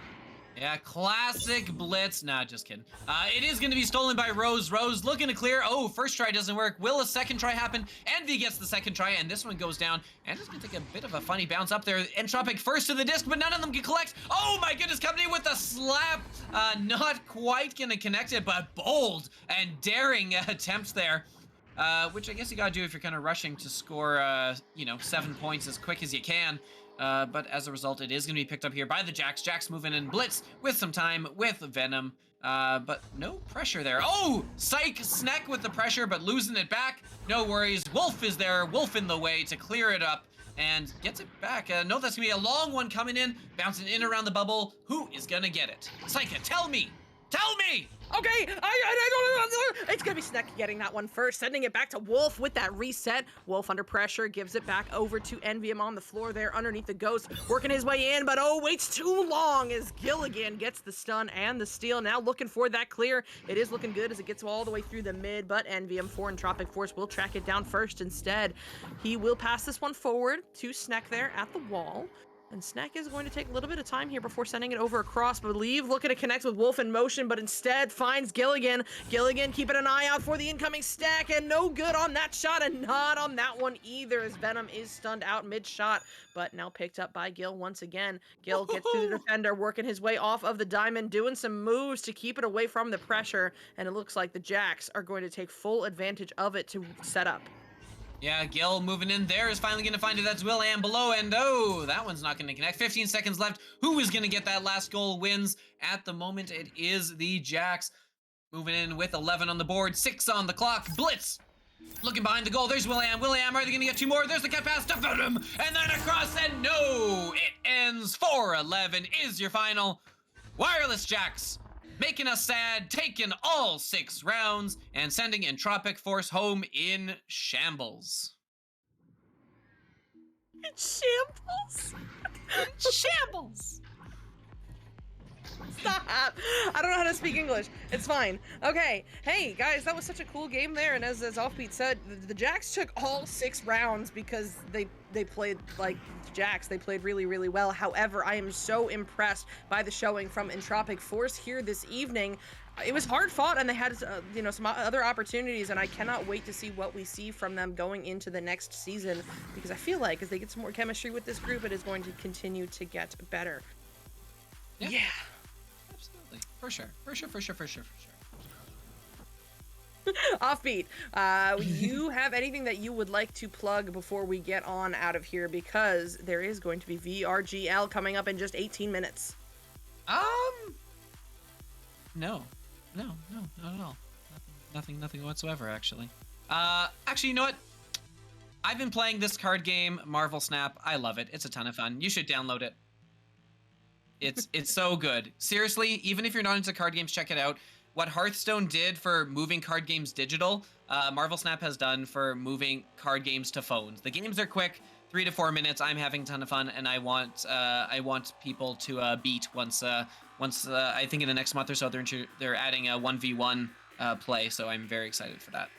Yeah, classic Blitz. Nah, just kidding. It is going to be stolen by Rose. Rose looking to clear. Oh, first try doesn't work. Will a second try happen? Envy gets the second try, and this one goes down. And it's going to take a bit of a funny bounce up there. Entropic first to the disc, but none of them can collect. Oh my goodness, coming in with a slap. Not quite going to connect it, but bold and daring attempt there. Which I guess you gotta do if you're kind of rushing to score, 7 points as quick as you can. But as a result, it is going to be picked up here by the Jacks. Jacks moving in Blitz with some time with Venom. But no pressure there. Oh, psych, Sneck with the pressure, but losing it back. No worries. Wolf is there. Wolf in the way to clear it up and gets it back. No, that's going to be a long one coming in, bouncing in around the bubble. Who is going to get it? Psycha, tell me. Tell me! Okay, I don't know. It's gonna be Sneck getting that one first, sending it back to Wolf with that reset. Wolf under pressure, gives it back over to Envium on the floor there underneath the Ghost, working his way in, but oh, waits too long as Gilligan gets the stun and the steal. Now looking for that clear. It is looking good as it gets all the way through the mid, but Envium for Entropic Force will track it down first instead. He will pass this one forward to Sneck there at the wall. And Sneck is going to take a little bit of time here before sending it over across. Believe looking to connect with Wolf in motion, but instead finds Gilligan. Gilligan keeping an eye out for the incoming stack, and no good on that shot, and not on that one either, as Venom is stunned out mid-shot, but now picked up by Gil once again. Gil gets to the defender, working his way off of the diamond, doing some moves to keep it away from the pressure, and it looks like the Jacks are going to take full advantage of it to set up. Yeah, Gil moving in there is finally going to find it. That's Will-Am below, and oh, that one's not going to connect. 15 seconds left. Who is going to get that last goal wins? At the moment, it is the Jacks. Moving in with 11 on the board, 6 on the clock. Blitz! Looking behind the goal, there's Will-Am. Will-Am, are they going to get 2 more? There's the cut pass to Venom, and then across, and no! It ends 4-11 is your final. Wireless Jacks making us sad, taking all 6 rounds, and sending Entropic Force home in shambles. Shambles? Shambles! Stop! I don't know how to speak English. It's fine. Okay. Hey, guys, that was such a cool game there, and as Offbeat said, the Jacks took all 6 rounds because they played like Jacks. They played really, really well. However, I am so impressed by the showing from Entropic Force here this evening. It was hard fought, and they had some other opportunities, and I cannot wait to see what we see from them going into the next season, because I feel like as they get some more chemistry with this group, it is going to continue to get better. Yeah. Absolutely. For sure. Offbeat, you have anything that you would like to plug before we get on out of here? Because there is going to be VRGL coming up in just 18 minutes. Um, no, not at all. Nothing whatsoever, actually. Actually, you know what? I've been playing this card game, Marvel Snap. I love it. It's a ton of fun. You should download it. It's so good. Seriously, even if you're not into card games, check it out. What Hearthstone did for moving card games digital, Marvel Snap has done for moving card games to phones. The games are quick, 3 to 4 minutes. I'm having a ton of fun, and I want people to beat once I think in the next month or so they're adding a 1v1 play. So I'm very excited for that.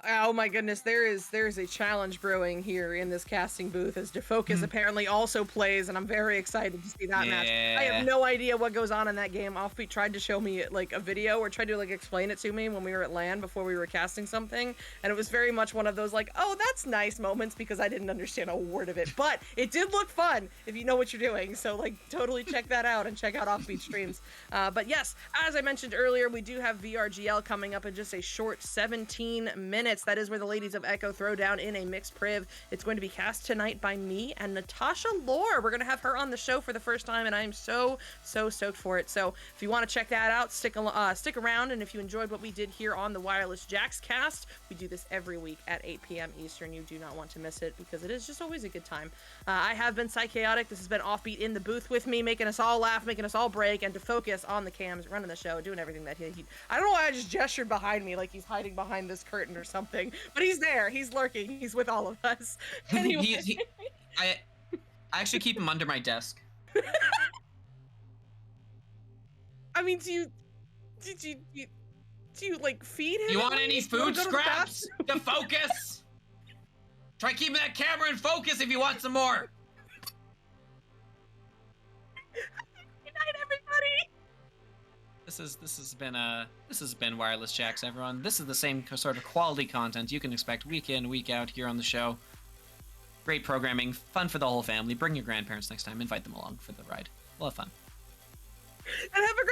Oh my goodness, there is a challenge brewing here in this casting booth as Defocus apparently also plays, and I'm very excited to see that match. I have no idea what goes on in that game. Offbeat tried to show me like a video or tried to like explain it to me when we were at LAN before we were casting something, and it was very much one of those like, oh, that's nice moments because I didn't understand a word of it, but it did look fun if you know what you're doing. So like totally check that out and check out Offbeat streams. But yes, as I mentioned earlier, we do have VRGL coming up in just a short 17 minutes. That is where the ladies of Echo throw down in a mixed priv. It's going to be cast tonight by me and Natasha Lore. We're going to have her on the show for the first time, and I am so stoked for it. So if you want to check that out, stick around. And if you enjoyed what we did here on the Wireless Jacks cast, we do this every week at 8 p.m. Eastern. You do not want to miss it because it is just always a good time. I have been Psychaotic. This has been Offbeat in the booth with me, making us all laugh, making us all break, and to focus on the cams, running the show, doing everything that he I don't know why I just gestured behind me like he's hiding behind this curtain or something, but he's there. He's lurking. He's with all of us. Anyway. I actually keep him under my desk. I mean, do you like feed him? You want any food scraps to focus? Try keeping that camera in focus if you want some more. Good night, everybody. This has been Wireless Jacks, everyone. This is the same sort of quality content you can expect week in, week out here on the show. Great programming, fun for the whole family. Bring your grandparents next time. Invite them along for the ride. We'll have fun. And have a